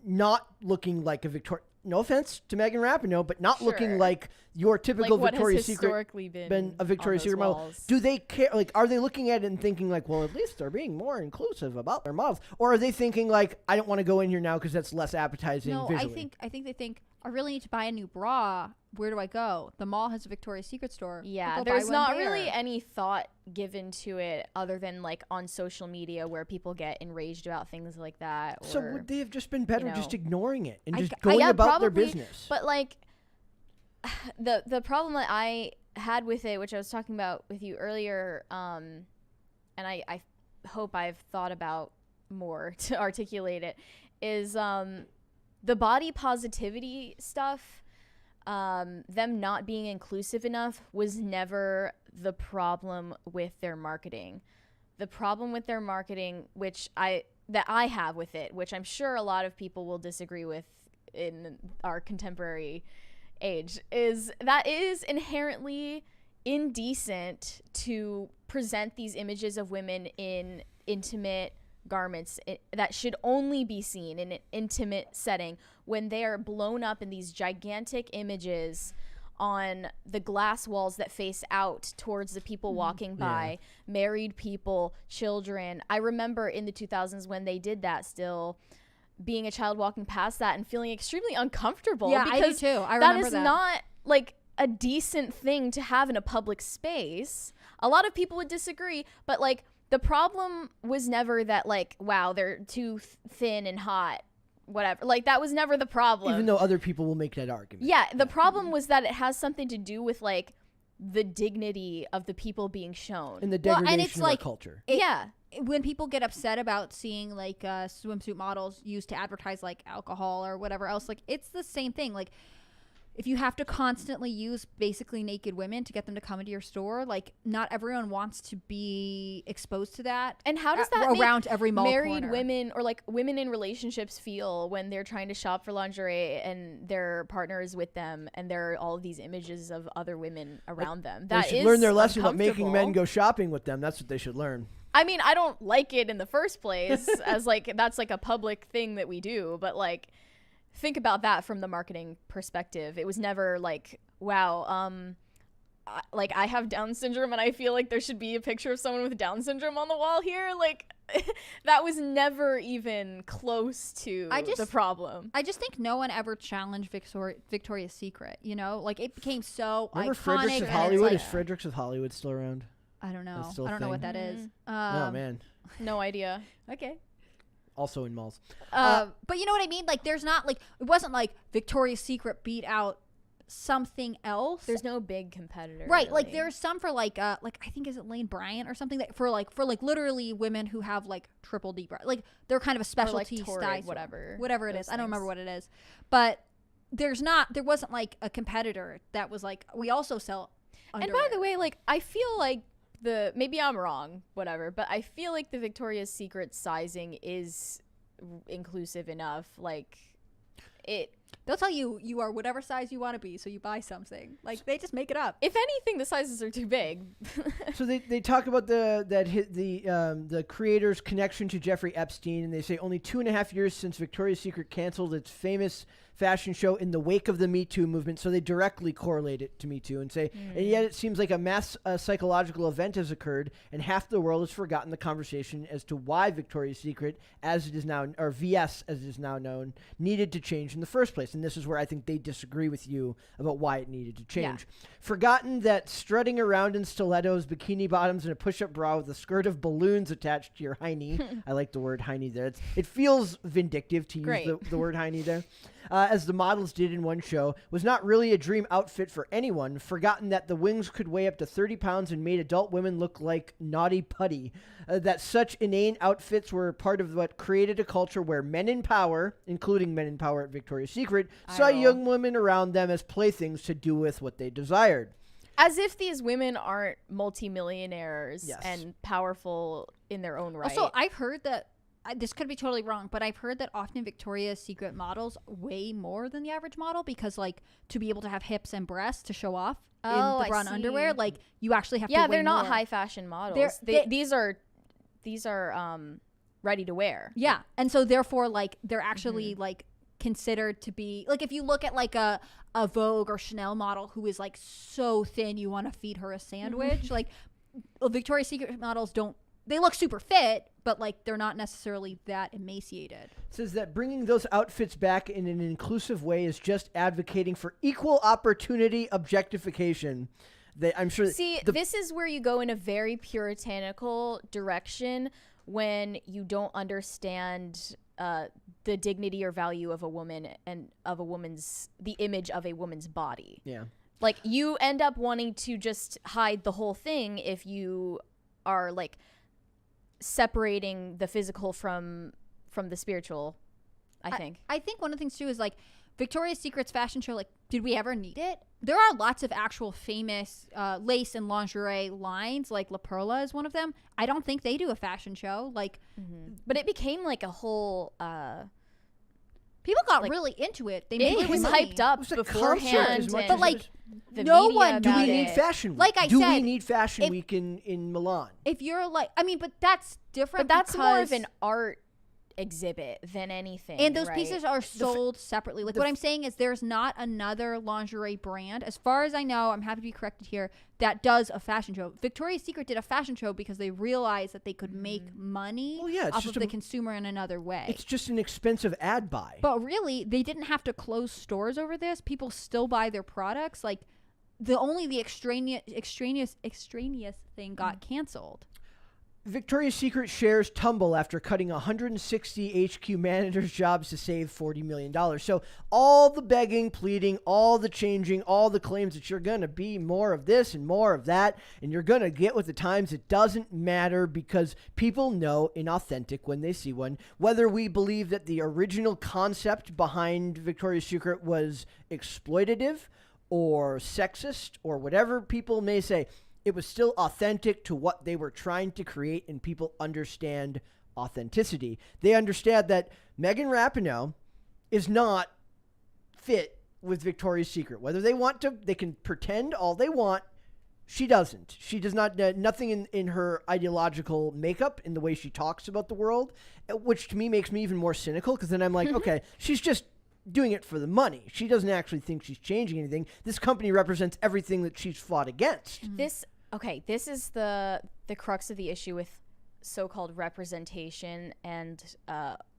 not looking like a Victoria. No offense to Megan Rapinoe, but not looking like your typical like what Victoria's has Secret. historically been A Victoria's on those Secret model. walls. Do they care? Like, are they looking at it and thinking, like, well, at least they're being more inclusive about their models, or are they thinking, like, I don't want to go in here now because that's less appetizing? No, visually? I think they think, I really need to buy a new bra. Where do I go? The mall has a Victoria's Secret store. Yeah, I'll go there's buy one not there. really any thought given to it other than, like, on social media where people get enraged about things like that. Or, So would they have just been better just ignoring it and just I- going about their probably, business? But, like, the problem that I had with it, which I was talking about with you earlier, and I hope I've thought about more to articulate it, is the body positivity stuff. Them not being inclusive enough was never the problem with their marketing. The problem with their marketing, that I have with it, which I'm sure a lot of people will disagree with in our contemporary age, is that it is inherently indecent to present these images of women in intimate garments that should only be seen in an intimate setting when they are blown up in these gigantic images on the glass walls that face out towards the people walking by, married people, children. I remember in the 2000s when they did that, still being a child walking past that and feeling extremely uncomfortable. Yeah, because I do too. I remember that is that. not like a decent thing to have in a public space. A lot of people would disagree, but like the problem was never that like, wow, they're too thin and hot, whatever. Like that was never the problem. Even though other people will make that argument. Yeah, the problem was that it has something to do with like the dignity of the people being shown. And the Well, degradation and it's of like- our culture. Yeah. When people get upset about seeing like swimsuit models used to advertise like alcohol or whatever else, like it's the same thing. Like if you have to constantly use basically naked women to get them to come into your store, like not everyone wants to be exposed to that. And how does that around make every mall married corner. women or like women in relationships feel when they're trying to shop for lingerie and their partner is with them and there are all of these images of other women around them? They That should is learn their lesson about making men uncomfortable. go shopping with them. That's what they should learn. I mean, I don't like it in the first place as like that's like a public thing that we do, but like think about that from the marketing perspective. It was never like, wow, like I have Down syndrome and I feel like there should be a picture of someone with Down syndrome on the wall here. Like that was never even close to the problem. I just think no one ever challenged Victoria's Secret, you know? Like it became so Remember iconic. Fredericks and of it's Hollywood? like- Is Fredericks of Hollywood still around? I don't know. That's still a I don't know what thing? that is. Oh, man. No idea. Okay. Also in malls. But you know what I mean? Like there's not like, it wasn't like Victoria's Secret beat out something else. There's no big competitor. Right, like really. there's some for like I think is it Lane Bryant or something that for like literally women who have like triple D breast, like they're kind of a specialty Torrid, style, whatever it those is. I don't remember things. what it is, but there wasn't like a competitor that was like we also sell. And by underwear. the way, like I feel like maybe I'm wrong, whatever, but I feel like the Victoria's Secret sizing is inclusive enough. Like they'll tell you you are whatever size you want to be, so you buy something. Like they just make it up. if anything, the sizes are too big. So they talk about the creator's connection to Jeffrey Epstein, and they say only 2.5 years since Victoria's Secret canceled its famous fashion show in the wake of the Me Too movement. So they directly correlate it to Me Too and say, and yet it seems like a mass psychological event has occurred, and half the world has forgotten the conversation as to why Victoria's Secret, as it is now, or VS as it is now known, needed to change in the first place. And this is where I think they disagree with you about why it needed to change. Forgotten that strutting around in stilettos, bikini bottoms, and a push-up bra with a skirt of balloons attached to your hiney. I like the word hiney there. It feels vindictive to use the word hiney there. As the models did in one show, was not really a dream outfit for anyone. Forgotten that the wings could weigh up to 30 pounds and made adult women look like naughty putty. That such inane outfits were part of what created a culture where men in power, including men in power at Victoria's Secret, saw young women around them as playthings to do with what they desired. As if these women aren't multimillionaires Yes. and powerful in their own right. Also, I've heard that this could be totally wrong, but I've heard that often Victoria's Secret models weigh more than the average model because, like, to be able to have hips and breasts to show off in Oh, the I bra and see. underwear, like, you actually have to yeah, weigh they're not more. high fashion models. These are ready to wear. Yeah, and so therefore, like, they're actually like considered to be like if you look at like a Vogue or Chanel model who is like so thin you want to feed her a sandwich. Like, Victoria's Secret models don't. They look super fit, but like they're not necessarily that emaciated. It says that bringing those outfits back in an inclusive way is just advocating for equal opportunity objectification. I'm sure. See, this is where you go in a very puritanical direction when you don't understand the dignity or value of a woman and of the image of a woman's body. Yeah. Like, you end up wanting to just hide the whole thing if you are like separating the physical from the spiritual, I think. I think one of the things too is like Victoria's Secret's fashion show, like, did we ever need it? There are lots of actual famous lace and lingerie lines, like La Perla is one of them. I don't think they do a fashion show. Like, But it became like a whole people got like, really into it. They made it was money. hyped up It was a beforehand. concert as much and as like, it the no media one- Do about we need it. Fashion Week? Like I Do we said, need Fashion if- Week in Milan? If you're like, I mean, but that's different. But that's more of because- an art exhibit than anything. And those right? pieces are sold separately. Like what I'm saying is there's not another lingerie brand, as far as I know, I'm happy to be corrected here, that does a fashion show. Victoria's Secret did a fashion show because they realized that they could make money off of the consumer in another way. It's just an expensive ad buy. But really, they didn't have to close stores over this. People still buy their products. Like the extraneous thing got canceled. Victoria's Secret shares tumble after cutting 160 HQ managers' jobs to save $40 million. So all the begging, pleading, all the changing, all the claims that you're going to be more of this and more of that, and you're going to get with the times, it doesn't matter because people know inauthentic when they see one. Whether we believe that the original concept behind Victoria's Secret was exploitative or sexist or whatever people may say, it was still authentic to what they were trying to create, and people understand authenticity. They understand that Megan Rapinoe is not fit with Victoria's Secret. Whether they want to, they can pretend all they want. She doesn't. She does not, nothing in her ideological makeup, in the way she talks about the world, which to me makes me even more cynical, because then I'm like, okay, she's just doing it for the money. She doesn't actually think she's changing anything. This company represents everything that she's fought against. This is the crux of the issue with so-called representation and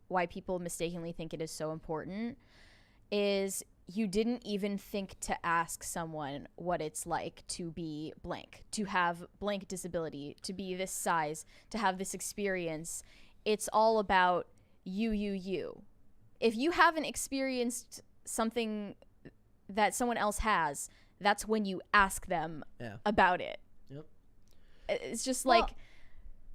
why people mistakenly think it is so important, is you didn't even think to ask someone what it's like to be blank, to have blank disability, to be this size, to have this experience. It's all about you. If you haven't experienced something that someone else has, that's when you ask them about it. Yep. It's just like,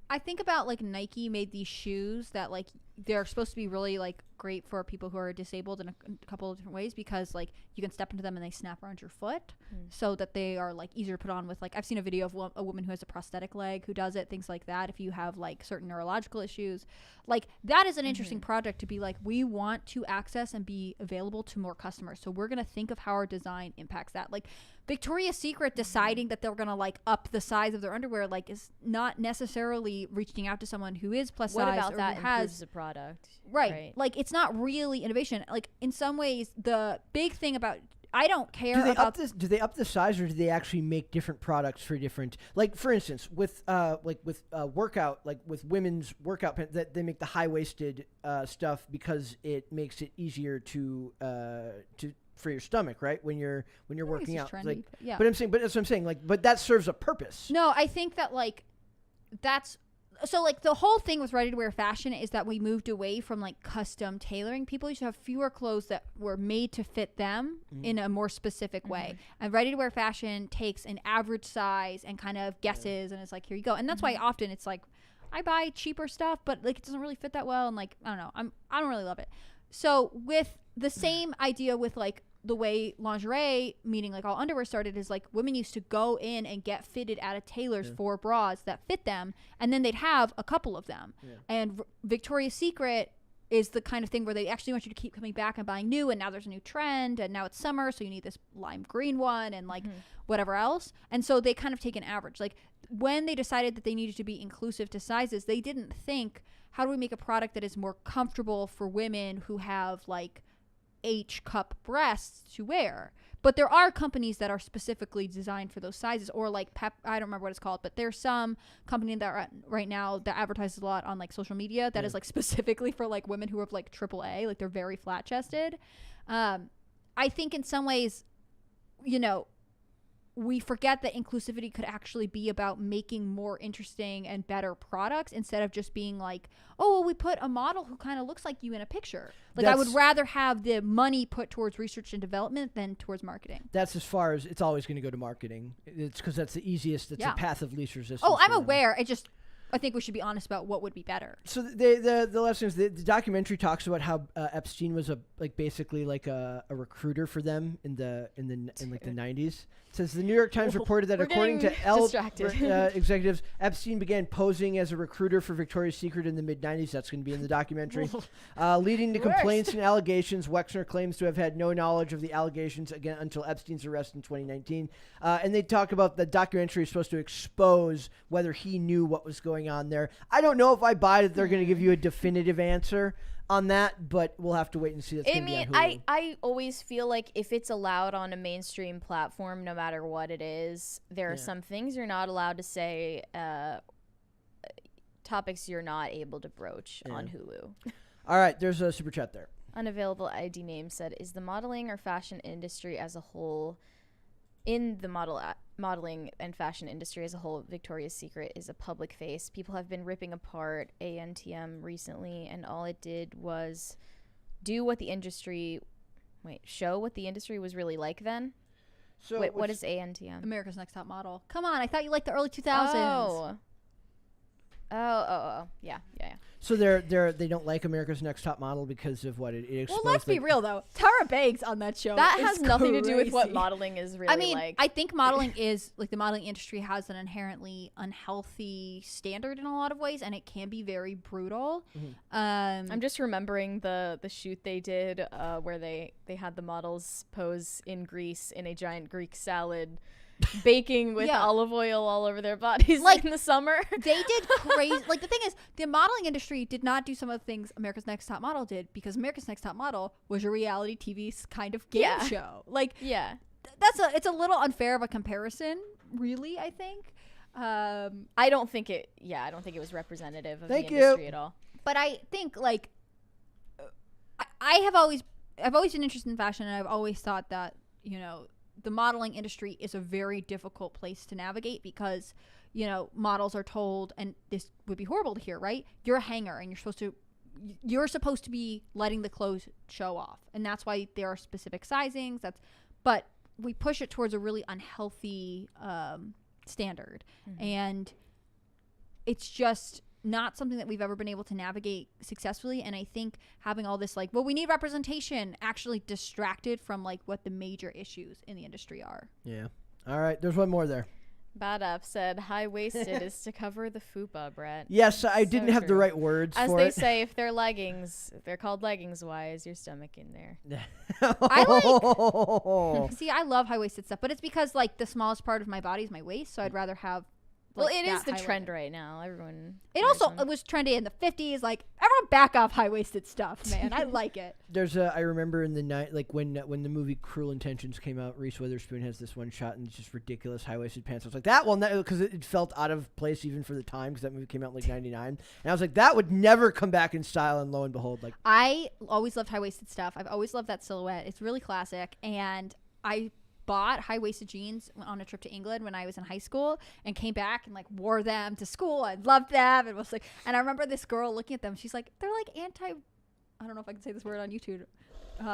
I think about like Nike made these shoes that like they're supposed to be really like great for people who are disabled in a couple of different ways, because like you can step into them and they snap around your foot so that they are like easier to put on with, like I've seen a video of a woman who has a prosthetic leg who does it, things like that. If you have like certain neurological issues, like that is an interesting project to be like, we want to access and be available to more customers, so we're going to think of how our design impacts that. Like Victoria's Secret deciding that they're going to like up the size of their underwear like is not necessarily reaching out to someone who is plus what size about or that who has improves the product? right. Like it's not really innovation. Like in some ways the big thing about, I don't care Do they about up this? Do they up the size, or do they actually make different products for different? Like for instance, with workout, like with women's workout pants, that they make the high waisted stuff because it makes it easier to for your stomach, right? When you're working out, trendy, like, yeah. But I'm saying, but that's what I'm saying. Like, but that serves a purpose. No, I think that like that's so like the whole thing with ready-to-wear fashion is that we moved away from like custom tailoring. People used to have fewer clothes that were made to fit them in a more specific way. And ready-to-wear fashion takes an average size and kind of guesses, and it's like, here you go. And that's why often it's like, I buy cheaper stuff, but like it doesn't really fit that well, and like I don't know, I don't really love it. So with the same idea with like the way lingerie, meaning like all underwear, started, is like women used to go in and get fitted at a tailor's for bras that fit them, and then they'd have a couple of them. And Victoria's Secret is the kind of thing where they actually want you to keep coming back and buying new, and now there's a new trend, and now it's summer, so you need this lime green one and like whatever else. And so they kind of take an average. Like when they decided that they needed to be inclusive to sizes, they didn't think, how do we make a product that is more comfortable for women who have like H cup breasts to wear? But there are companies that are specifically designed for those sizes, or like I don't remember what it's called, but there's some company that right now that advertises a lot on like social media that is like specifically for like women who have like AAA, like they're very flat chested. I think in some ways, you know, we forget that inclusivity could actually be about making more interesting and better products, instead of just being like, oh, well, we put a model who kind of looks like you in a picture. Like I would rather have the money put towards research and development than towards marketing. That's as far as it's always going to go to marketing. It's because that's the easiest. It's a path of least resistance. Oh, I'm aware. I think we should be honest about what would be better. So the last thing is the documentary talks about how Epstein was basically a recruiter for them in the 90s. It says the New York Times reported that according to executives, Epstein began posing as a recruiter for Victoria's Secret in the mid-90s. That's going to be in the documentary, leading to complaints and allegations. Wexner claims to have had no knowledge of the allegations again until Epstein's arrest in 2019. And they talk about the documentary is supposed to expose whether he knew what was going going on there. I don't know if I buy that they're going to give you a definitive answer on that, but we'll have to wait and see. That's I gonna be on mean, Hulu. I always feel like if it's allowed on a mainstream platform, no matter what it is, there are some things you're not allowed to say, topics you're not able to broach on Hulu. All right, there's a super chat there. Unavailable ID name said, is the modeling or fashion industry as a whole, in the modeling and fashion industry as a whole, Victoria's Secret is a public face. People have been ripping apart ANTM recently, and all it did was show what the industry was really like then. So Wait, what is ANTM? America's Next Top Model. Come on, I thought you liked the early 2000s. Oh, yeah. So they don't like America's Next Top Model because of what it exposed. Well, let's be real though. Tara Banks on that show. That is has nothing to do with what crazy. modeling is really I mean, like. I think modeling is like the modeling industry has an inherently unhealthy standard in a lot of ways, and it can be very brutal. I'm just remembering the shoot they did where they had the models pose in Greece in a giant Greek salad, baking with olive oil all over their bodies like in the summer. They did crazy. Like, the thing is, the modeling industry did not do some of the things America's Next Top Model did, because America's Next Top Model was a reality TV kind of game show. Like, it's a little unfair of a comparison, really, I think. I don't think it was representative of the industry at all. But I think, like, I've always been interested in fashion, and I've always thought that, you know, the modeling industry is a very difficult place to navigate because, you know, models are told, and this would be horrible to hear, right? You're a hanger and you're supposed to be letting the clothes show off. And that's why there are specific sizings. But we push it towards a really unhealthy standard. And it's just not something that we've ever been able to navigate successfully. And I think having all this, like, well, we need representation, actually distracted from, like, what the major issues in the industry are. Yeah. All right, there's one more there. Bad Up said, high-waisted is to cover the fupa, Brett. Yes, I didn't have the true. right words As for they it. say, if they're leggings, if they're called leggings, why is your stomach in there? See, I love high-waisted stuff, but it's because, like, the smallest part of my body is my waist, so I'd rather have. Well, it is the trend right now. Everyone. It was trendy in the 50s. Like, everyone back off high-waisted stuff, man. I like it. I remember in the night, like when the movie Cruel Intentions came out, Reese Witherspoon has this one shot in just ridiculous high-waisted pants. I was like, that one, because it felt out of place even for the time, because that movie came out in like '99, and I was like, that would never come back in style. And lo and behold, like, I always loved high-waisted stuff. I've always loved that silhouette. It's really classic, and I bought high-waisted jeans on a trip to England when I was in high school, and came back and, like, wore them to school. I loved them, and was like, and I remember this girl looking at them. She's like, they're like I don't know if I can say this word on YouTube.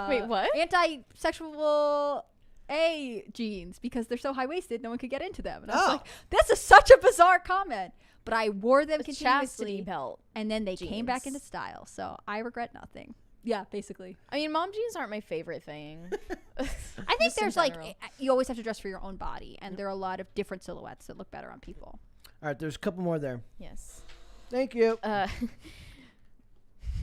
Wait, what? Anti-sexual jeans, because they're so high-waisted, no one could get into them. And I was like, this is such a bizarre comment. But I wore them continuously. Chastity belt. And then they came back into style. So I regret nothing. Yeah, basically. I mean, mom jeans aren't my favorite thing. I think there's, like, you always have to dress for your own body, and there are a lot of different silhouettes that look better on people. all right, there's a couple more there. Yes. Thank you.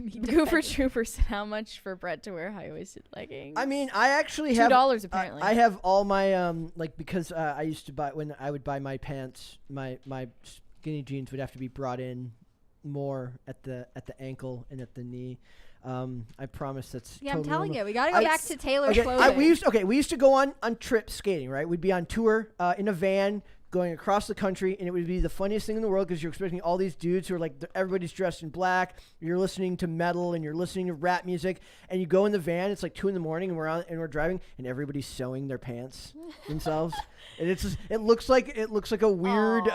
Goofer Trooper said, how much for Brett to wear high-waisted leggings? I mean, I actually have $2 apparently. I have all my like, because I used to buy, when I would buy my pants, my skinny jeans would have to be brought in more at the ankle and at the knee. I promise that's Yeah, totally I'm telling normal. you, we gotta go back to Taylor's Okay, clothing. we used to go on trips skating, right? We'd be on tour in a van going across the country, and it would be the funniest thing in the world because you're expecting all these dudes who are like, everybody's dressed in black, you're listening to metal and you're listening to rap music, and you go in the van, it's like 2 a.m. and we're driving, and everybody's sewing their pants themselves. And it's just, it looks like a weird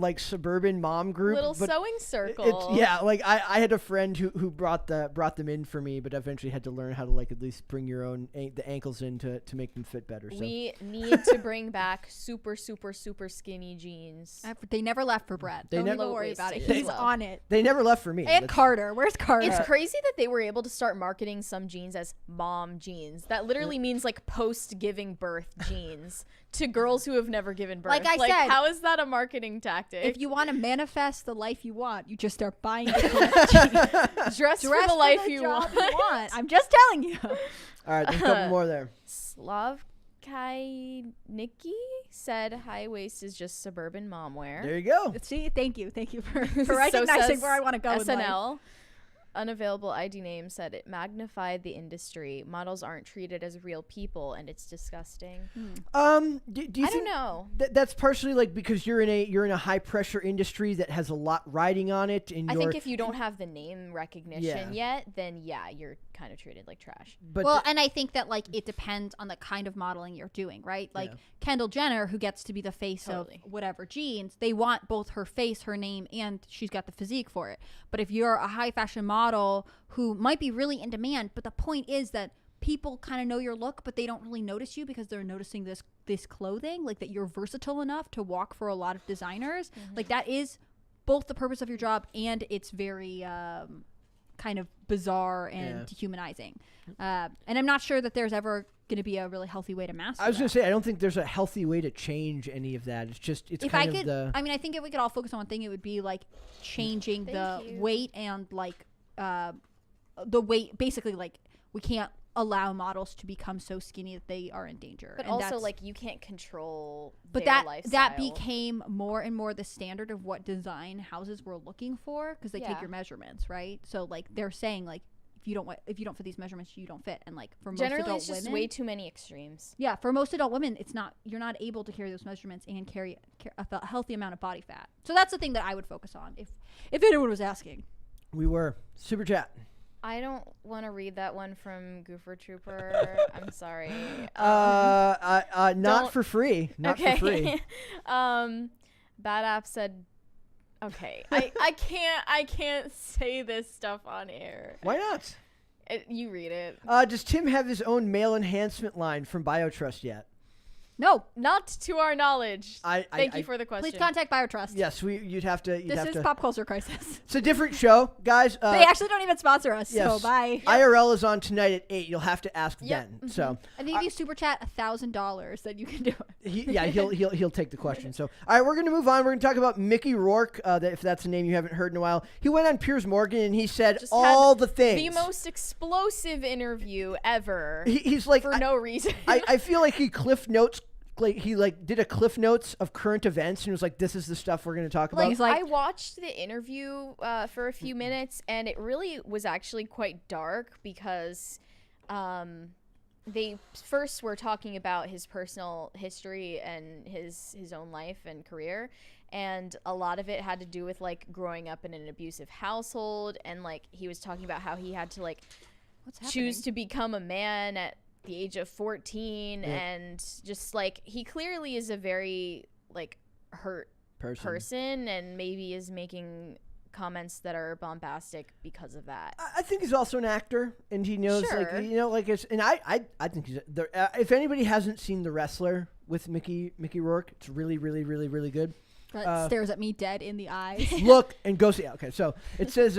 like suburban mom group, little but sewing circle. like I had a friend who brought them in for me, but eventually had to learn how to, like, at least bring your own the ankles in to make them fit better. So We need to bring back super, super, super skinny jeans. They never left for Brett. Don't even worry about it. He's on it. They never left for me. And Carter. Where's Carter? It's crazy that they were able to start marketing some jeans as mom jeans. That literally means, like, post-giving birth jeans to girls who have never given birth. Like I said, how is that a marketing tactic? if you want to manifest the life you want, you just start buying the correct jeans. dress for the life you job want. I'm just telling you. All right, there's a couple more there. Slav Nikki said high waist is just suburban mom wear. There you go. See, thank you for So recognizing says where I want to go. in life. SNL. Unavailable ID name said it magnified the industry. Models aren't treated as real people, and it's disgusting. Do you I think don't know. that's partially like because you're in a high pressure industry that has a lot riding on it, and I think if you don't have the name recognition yet, then yeah, you're kind of treated like trash. but Well, and I think that like it depends on the kind of modeling you're doing, right? Like Kendall Jenner, who gets to be the face Totally. of whatever jeans, they want both her face, her name, and she's got the physique for it. But if you're a high fashion model who might be really in demand, but the point is that people kind of know your look, but they don't really notice you because they're noticing this clothing, like that you're versatile enough to walk for a lot of designers. Like that is both the purpose of your job, and it's very kind of bizarre and dehumanizing. And I'm not sure that there's ever going to be a really healthy way to master I was that. going to say I don't think there's a healthy way to change any of that. It's just it's kind of the. I mean, I think if we could all focus on one thing, it would be like changing the Thank you. weight and like the weight. Basically, like we can't allow models to become so skinny that they are in danger. But And also, that's- like, you can't control but their that lifestyle. became more and more the standard of what design houses were looking for because they take Yeah. your measurements, right? So like they're saying like if you don't fit these measurements, you don't fit. And like for most Generally, adult it's just women, way too many extremes. yeah, for most adult women, you're not able to carry those measurements and carry a healthy amount of body fat. So that's the thing that I would focus on if anyone was asking. We were super chat. I don't want to read that one from Goofer Trooper. I'm sorry. Not don't- for free. Not for free. Bad App said, okay, I can't say this stuff on air. Why not? You read it. Does Tim have his own male enhancement line from BioTrust yet? No, Not to our knowledge. Thank I- you for the question. please contact BioTrust. Yes, you'd have to. This is Pop Culture Crisis. It's a different show, guys. They actually don't even sponsor us, yes. so bye. IRL is on tonight at 8. You'll have to ask Yep. Ben. So And if you super chat $1,000, then you can do it. he'll take the question. So all right, we're gonna move on. We're gonna talk about Mickey Rourke. If that's a name you haven't heard in a while, he went on Piers Morgan and he said Just all had the things. The most explosive interview ever He's like for no reason. I feel like he cliff notes. Like he did a cliff notes of current events and was like, "This is the stuff we're going to talk about." He's like- I watched the interview for a few minutes, and it really was actually quite dark because they first were talking about his personal history and his own life and career, and a lot of it had to do with like growing up in an abusive household, and like he was talking about how he had to like What's happening? choose to become a man at the age of 14 and just like he clearly is a very like hurt person and maybe is making comments that are bombastic because of that. I think he's also an actor, and he knows, Sure. like, you know, like it's. And I think he's. If anybody hasn't seen The Wrestler with Mickey Rourke, it's really, really, really, really good. That stares at me dead in the eyes. Look and go see. Okay, so it says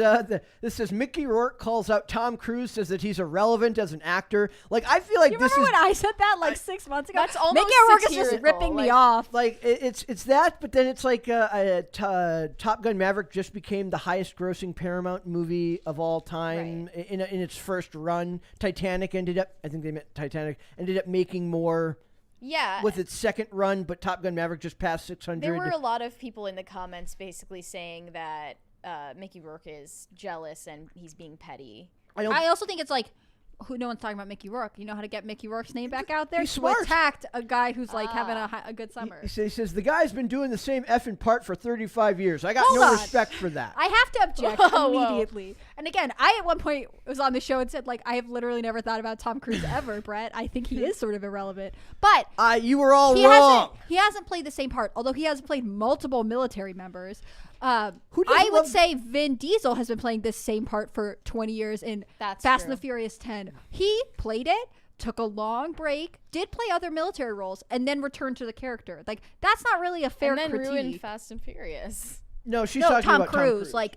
this says Mickey Rourke calls out Tom Cruise, says that he's irrelevant as an actor. Like I feel like You this remember is when I said that like 6 months ago? That's almost Mickey Rourke is just satirical, ripping me like- off. like it's that, but then it's like Top Gun Maverick just became the highest grossing Paramount movie of all time in its first run. Titanic ended up, I think they meant Titanic, ended up making more Yeah. with its second run, but Top Gun Maverick just passed 600. There were a lot of people in the comments basically saying that Mickey Rourke is jealous and he's being petty. I also think it's like, no one's talking about Mickey Rourke. You know how to get Mickey Rourke's name back out there? He's To smart. attack a guy who's like having a good summer. He says the guy's been doing the same effing part for 35 years. I got Hold no on. respect for that. I have to object Whoa. immediately. And again, I at one point was on the show and said, like, I have literally never thought about Tom Cruise ever, Brett. I think he is sort of irrelevant. But You were all he wrong. hasn't played the same part, although he has played multiple military members. Who doesn't I would love- say Vin Diesel has been playing this same part for 20 years in That's Fast true. and the Furious 10. He played it, took a long break, did play other military roles, and then returned to the character. Like, that's not really a fair and then critique. ruined Fast and Furious. No, she's No, talking Tom about Cruise, Tom Cruise. like,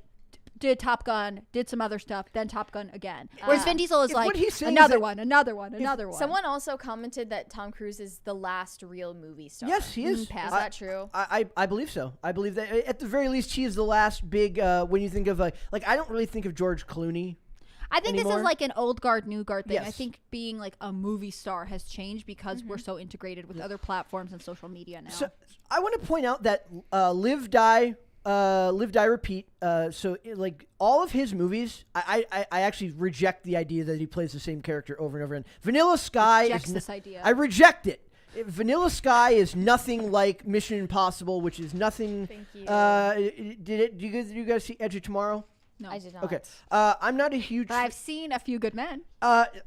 did Top Gun, did some other stuff, then Top Gun again. Whereas Vin Diesel is if like, what he's saying is another that- one, another one. Someone also commented that Tom Cruise is the last real movie star. Yes, he is. Is that true? I believe so. I believe that at the very least he is the last big. When you think of like I don't really think of George Clooney. I think this anymore. is like an old guard, new guard thing. I Yes. think being like a movie star has changed because we're so integrated with other platforms and social media now. So I want to point out that Live Die Repeat. Like all of his movies, I actually reject the idea that he plays the same character over and over again. Vanilla Sky Rejects is this idea. I reject it. Vanilla Sky is nothing like Mission Impossible, which is nothing. Thank you. Do you guys see Edge of Tomorrow? No. I did not. Okay. I'm not a huge. But I've seen A Few Good Men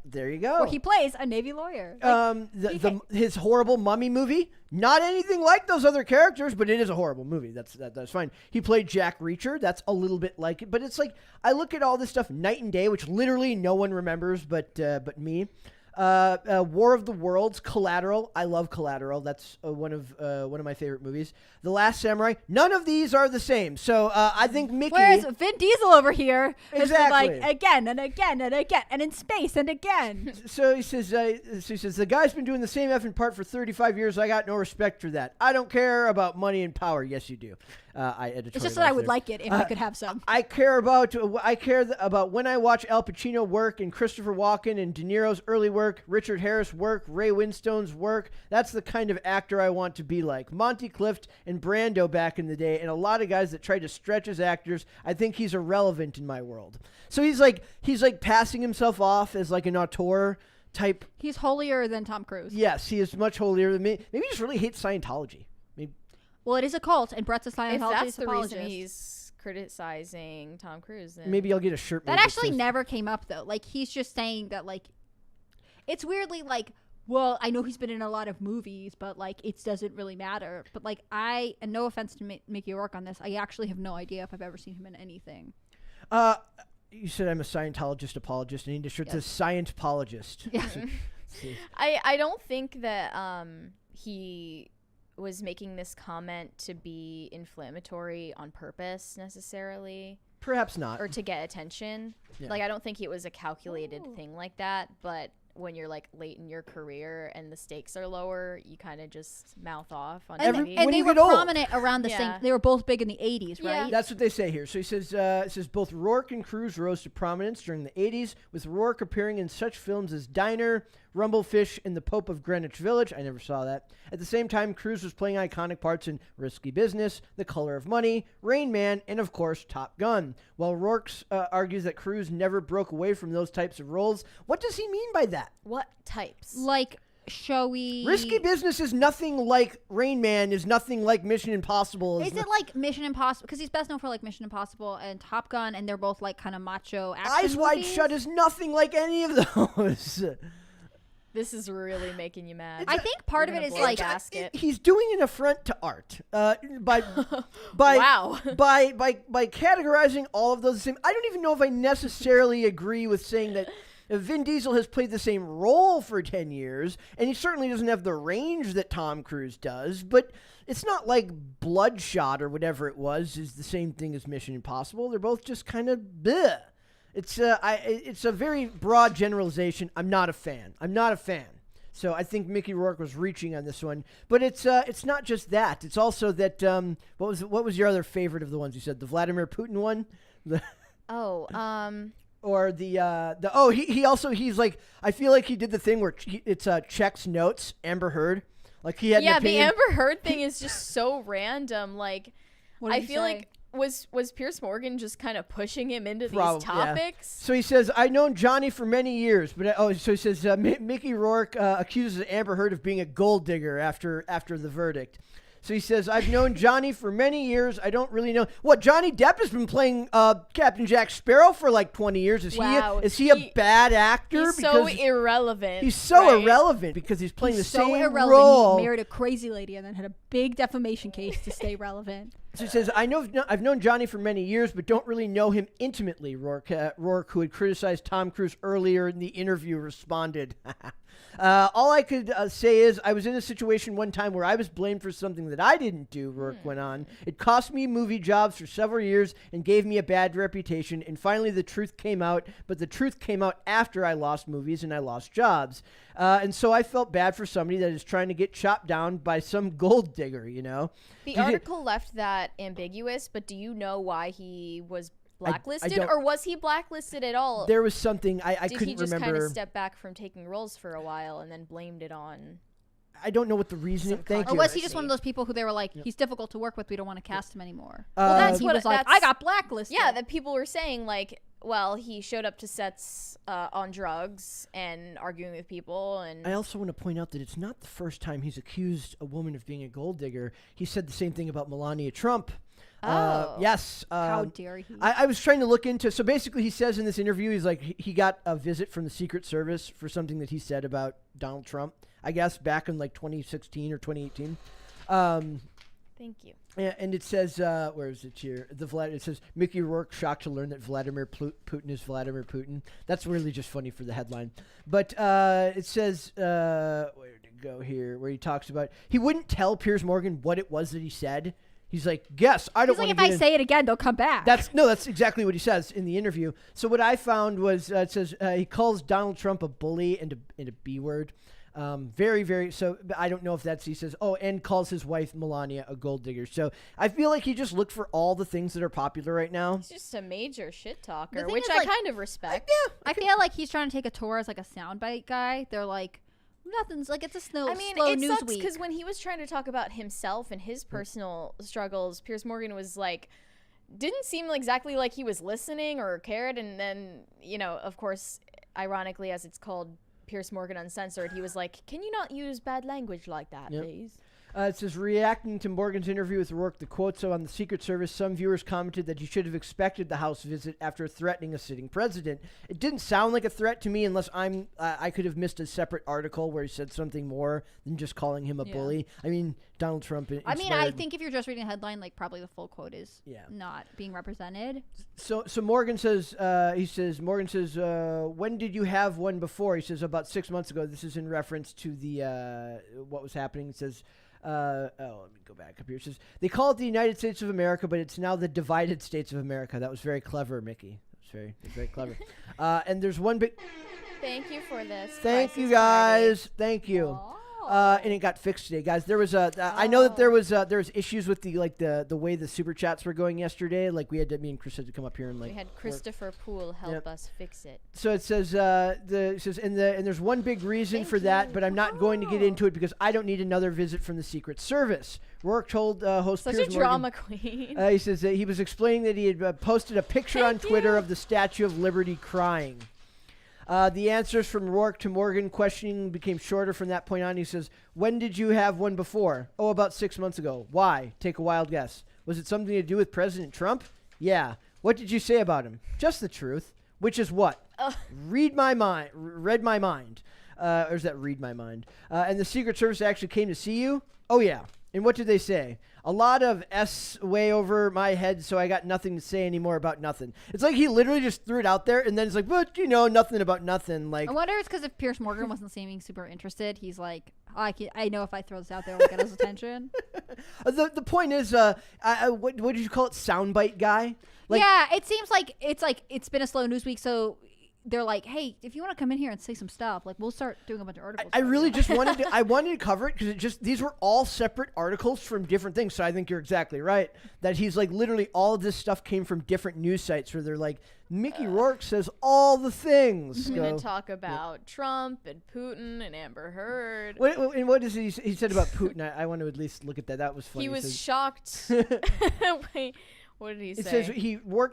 There you go. where he plays a Navy lawyer. Like, His horrible Mummy movie, not anything like those other characters, but it is a horrible movie. That's fine. He played Jack Reacher. That's a little bit like it, but it's like I look at all this stuff, Night and Day, which literally no one remembers, but me. War of the Worlds, Collateral. I love Collateral. That's one of my favorite movies. The Last Samurai. None of these are the same. So I think Mickey. whereas Vin Diesel over here has been Exactly. like again and again and again and in space and again. So he says, the guy's been doing the same effing part for 35 years. I got no respect for that. I don't care about money and power. Yes, you do. It's just that I would like it if I could have some. I care about when I watch Al Pacino work and Christopher Walken and De Niro's early work, Richard Harris work, Ray Winstone's work. That's the kind of actor I want to be like. Monty Clift and Brando back in the day, and a lot of guys that tried to stretch as actors. I think he's irrelevant in my world. So he's like passing himself off as like an auteur type. He's holier than Tom Cruise. Yes, he is much holier than me. Maybe he just really hates Scientology. Well, it is a cult, and Brett's a If Scientologist that's the apologist. reason he's criticizing Tom Cruise, then Maybe I'll get a shirt. That made actually says- never came up though. Like he's just saying that like it's weirdly like, well, I know he's been in a lot of movies, but like it doesn't really matter. But like and no offense to Mickey Rourke on this, I actually have no idea if I've ever seen him in anything. You said I'm a Scientologist apologist. I need a shirt that Yes. says Scientologist. Yeah. I don't think that he was making this comment to be inflammatory on purpose necessarily, Perhaps not. or to get attention. Yeah. Like I don't think it was a calculated thing like that, but when you're like late in your career and the stakes are lower, you kind of just mouth off on And, TV. and When they you were get old. prominent around the same. Yeah. They were both big in the 80s, Yeah. right? That's what they say here. So he says, it says both Rourke and Cruise rose to prominence during the 80s, with Rourke appearing in such films as Diner, Rumblefish, and The Pope of Greenwich Village. I never saw that. At the same time, Cruise was playing iconic parts in Risky Business, The Color of Money, Rain Man, and of course, Top Gun. While Rourke argues that Cruise never broke away from those types of roles, what does he mean by that? What types? Like showy. Risky Business is nothing like Rain Man, is nothing like Mission Impossible. Is it like Mission Impossible? Because he's best known for like Mission Impossible and Top Gun, and they're both like kind of macho action Eyes Wide movies. Shut is nothing like any of those. This is really making you mad. I think part of You're it gonna is blow a like gasket. He's doing an affront to art by Wow. by categorizing all of those the same. I don't even know if I necessarily agree with saying that Vin Diesel has played the same role for 10 years, and he certainly doesn't have the range that Tom Cruise does, but it's not like Bloodshot or whatever it was is the same thing as Mission Impossible. They're both just kind of bleh. It's a very broad generalization. I'm not a fan. So I think Mickey Rourke was reaching on this one, but it's not just that. It's also that what was your other favorite of the ones you said? The Vladimir Putin one, or he's like, I feel like he did the thing where it's checks notes. Amber Heard, like he had yeah, an the opinion. Amber Heard thing is just so random. Like, What did I he feel say? like was Pierce Morgan just kind of pushing him into Probably, these yeah. topics? So he says, I've known Johnny for many years, but so he says Mickey Rourke accuses Amber Heard of being a gold digger after the verdict. So he says, I've known Johnny for many years. I don't really know what Johnny Depp has been playing Captain Jack Sparrow for like 20 years. Is he a bad actor? He's so irrelevant. He's so right? irrelevant because he's playing the so same irrelevant. role. He married a crazy lady and then had a big defamation case to stay relevant. So he says, I've known Johnny for many years, but don't really know him intimately. Rourke, who had criticized Tom Cruise earlier in the interview, responded. All I could say is I was in a situation one time where I was blamed for something that I didn't do, Rourke went on. It cost me movie jobs for several years and gave me a bad reputation. And finally, the truth came out. But the truth came out after I lost movies and I lost jobs. And so I felt bad for somebody that is trying to get chopped down by some gold digger, you know? The article left that ambiguous, but do you know why he was blacklisted, don't- or was he blacklisted at all? There was something I Did couldn't he just remember. kind of step back from taking roles for a while and then blamed it on? I don't know what the reasoning. Some Thank Or you. was he just one of those people who they were like, he's difficult to work with, we don't want to cast him anymore? Well, that's he what was like, that's- I got blacklisted. Yeah, that people were saying like, well, he showed up to sets on drugs and arguing with people, and I also want to point out that it's not the first time he's accused a woman of being a gold digger. He said the same thing about Melania Trump. Oh. Yes. How dare he? I was trying to look into. So basically, he says in this interview, he's like, he got a visit from the Secret Service for something that he said about Donald Trump. I guess back in like 2016 or 2018. thank you. And it says, where is it here? It says Mickey Rourke shocked to learn that Vladimir Putin is Vladimir Putin. That's really just funny for the headline. But it says, where did it go here? Where he talks about he wouldn't tell Piers Morgan what it was that he said. He's like, guess I don't He's like, want if to. I say it again, they'll come back. That's exactly what he says in the interview. So what I found was it says he calls Donald Trump a bully and a B word. Very, very. So I don't know if that's, he says, and calls his wife Melania a gold digger. So I feel like he just looked for all the things that are popular right now. He's just a major shit The talker, thing which is, I like, kind of respect. I feel like he's trying to take a tour as like a soundbite guy. They're like, nothing's like, it's a slow it news sucks week. because when he was trying to talk about himself and his personal struggles, Piers Morgan was like, didn't seem exactly like he was listening or cared. And then, of course, ironically, as it's called, Piers Morgan Uncensored, he was like, can you not use bad language like that, Yep. please? It says, reacting to Morgan's interview with Rourke, the quote, so on the Secret Service, some viewers commented that you should have expected the House visit after threatening a sitting president. It didn't sound like a threat to me unless I could have missed a separate article where he said something more than just calling him a bully. I mean, Donald Trump I think if you're just reading a headline, like probably the full quote is Yeah. not being represented. So Morgan says, when did you have one before? He says, about 6 months ago. This is in reference to the what was happening. It says, let me go back up here. It says, they call it the United States of America, but it's now the divided States of America. That was very clever, Mickey. It was very clever. And there's one big... Thank you for this. Thank you, crisis party. guys. Thank you. And it got fixed today, guys. There was I know that there was issues with the way the super chats were going yesterday. Like me and Chris had to come up here and We had work. Christopher Poole help Yep. us fix it. So it says and there's one big reason for that, but I'm not going to get into it because I don't need another visit from the Secret Service. Rourke told host Such Piers a Morgan. drama queen. He says that he was explaining that he had posted a picture on Twitter of the Statue of Liberty crying. The answers from Rourke to Morgan questioning became shorter from that point on. He says, when did you have one before? Oh, about 6 months ago. Why? Take a wild guess. Was it something to do with President Trump? Yeah. What did you say about him? Just the truth. Which is what? Read my mind. Read my mind. Or is that read my mind? And the Secret Service actually came to see you? Oh, yeah. And what did they say? A lot of S way over my head, so I got nothing to say anymore about nothing. It's like he literally just threw it out there, and then it's like, but, nothing about nothing. Like, I wonder it's because if Piers Morgan wasn't seeming super interested, he's like, I know if I throw this out there, it'll get his attention. the point is, what did you call it? Soundbite guy? Like, yeah, it seems like it's been a slow news week, so they're like, hey, if you want to come in here and say some stuff, like we'll start doing a bunch of articles. I really just wanted to cover it because these were all separate articles from different things. So I think you're exactly right that he's like literally all of this stuff came from different news sites where they're like, Mickey Rourke says all the things. I'm going to talk about Trump and Putin and Amber Heard. What is he said about Putin? I want to at least look at that. That was funny. He was says, shocked. Wait, what did he say? It says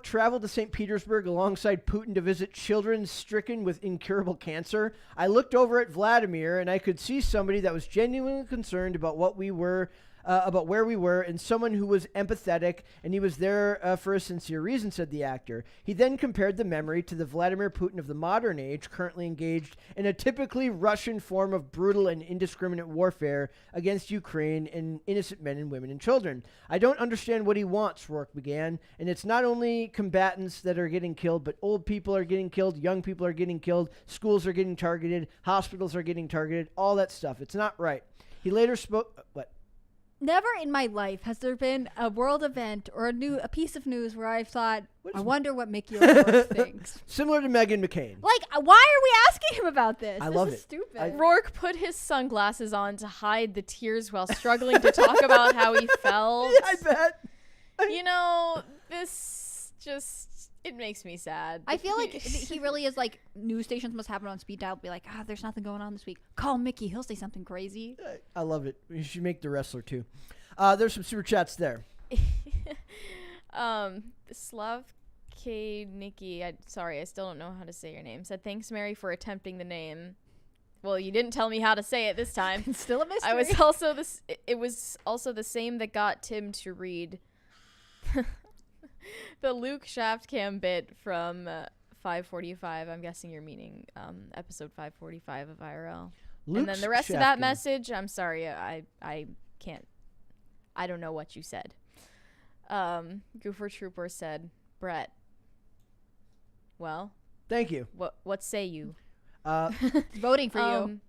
traveled to St. Petersburg alongside Putin to visit children stricken with incurable cancer. I looked over at Vladimir and I could see somebody that was genuinely concerned about what we were, about where we were, and someone who was empathetic, and he was there for a sincere reason, said the actor. He then compared the memory to the Vladimir Putin of the modern age, currently engaged in a typically Russian form of brutal and indiscriminate warfare against Ukraine and innocent men and women and children. I don't understand what he wants, Rourke began, and it's not only combatants that are getting killed, but old people are getting killed, young people are getting killed, schools are getting targeted, hospitals are getting targeted, all that stuff. It's not right. He later spoke... What? Never in my life has there been a world event or a piece of news where I've thought, I wonder what Mickey Rourke thinks. Similar to Meghan McCain. Like, why are we asking him about this? I This love is it. stupid. Rourke put his sunglasses on to hide the tears while struggling to talk about how he felt. I bet. This just... It makes me sad. I feel like he really is like, news stations must have it on speed dial. Be like, there's nothing going on this week. Call Mickey. He'll say something crazy. I love it. You should make the wrestler too. There's some super chats there. Slav K. Nikki, sorry, I still don't know how to say your name, said, thanks, Mary, for attempting the name. Well, you didn't tell me how to say it this time. It's still a mystery. It was also the same that got Tim to read the Luke Shaftcam bit from 545. I'm guessing you're meaning episode 545 of IRL. Luke and then the rest of that message, I'm sorry, I can't. I don't know what you said. Goofer Trooper said, Brett. Well, thank you. What say you? Voting for you.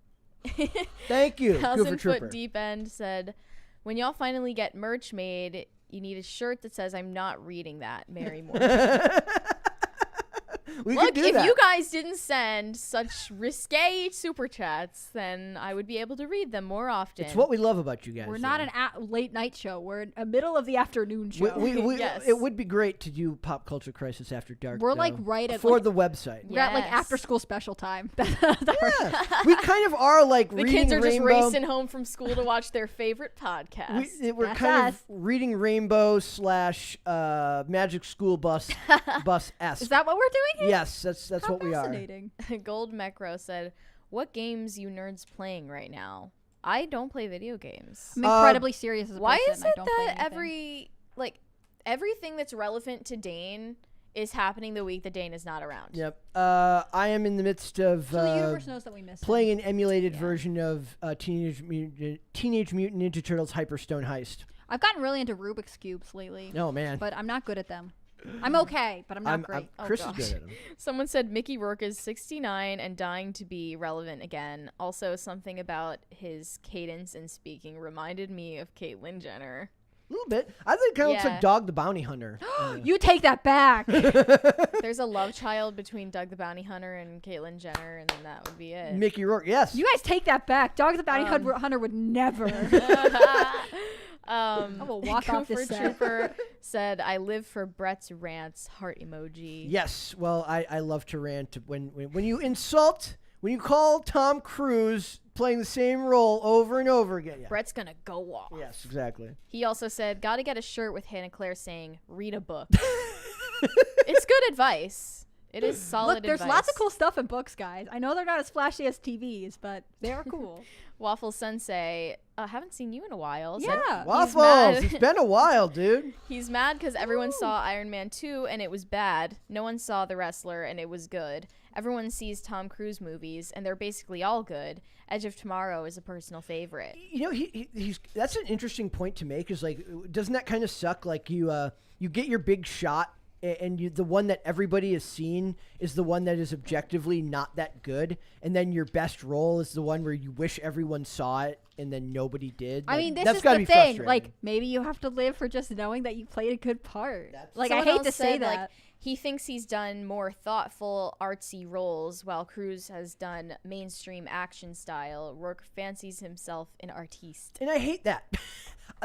Thank you. Thousand Foot Deep End said, when y'all finally get merch made, you need a shirt that says, I'm not reading that, Mary Moore. Look, if you guys didn't send such risque super chats, then I would be able to read them more often. It's what we love about you guys. We're not an late night show. We're a middle of the afternoon show. Yes. It would be great to do Pop Culture Crisis After Dark. We're like right at for the website. We're at like after school special time. We kind of are like the reading kids are Rainbow. just racing home from school to watch their favorite podcast. We're kind of reading Rainbow / Magic School Bus esque. Is that what we're doing here? Yes, that's what we are. Fascinating. Gold Mecro said, what games you nerds playing right now? I don't play video games. I'm incredibly serious as a Why person. is it that everything that's relevant to Dane is happening the week that Dane is not around? Yep. I am in the midst of so the universe knows that we miss playing an emulated version of Teenage Mutant Ninja Turtles Hyperstone Heist. I've gotten really into Rubik's Cubes lately. Oh, man. But I'm not good at them. I'm okay, but I'm not great. Chris is good at them. Someone said Mickey Rourke is 69 and dying to be relevant again. Also, something about his cadence and speaking reminded me of Caitlyn Jenner. A little bit. I think it kind of looks like Dog the Bounty Hunter. You take that back. There's a love child between Doug the Bounty Hunter and Caitlyn Jenner, and then that would be it. Mickey Rourke, yes. You guys take that back. Dog the Bounty Hunter would never. I will walk off this set. Trooper said, I live for Brett's rants, heart emoji. Yes, well, I love to rant when you insult, when you call Tom Cruise playing the same role over and over again. Yeah. Brett's gonna go off. Yes, exactly. He also said, gotta get a shirt with Hannah Claire saying, read a book. It's good advice. It is solid advice. Look, there's lots of cool stuff in books, guys. I know they're not as flashy as TVs, but they're cool. Waffle Sensei, haven't seen you in a while. Yeah. Waffles, it's been a while, dude. He's mad because everyone saw Iron Man 2 and it was bad. No one saw The Wrestler and it was good. Everyone sees Tom Cruise movies and they're basically all good. Edge of Tomorrow is a personal favorite. You know, he's that's an interesting point to make. Is like, doesn't that kind of suck? Like you get your big shot. And the one that everybody has seen is the one that is objectively not that good. And then your best role is the one where you wish everyone saw it and then nobody did. I mean, this is the thing. Like, maybe you have to live for just knowing that you played a good part. Like, I hate to say that. Like, he thinks he's done more thoughtful, artsy roles, while Cruise has done mainstream action style. Rourke fancies himself an artiste. And I hate that.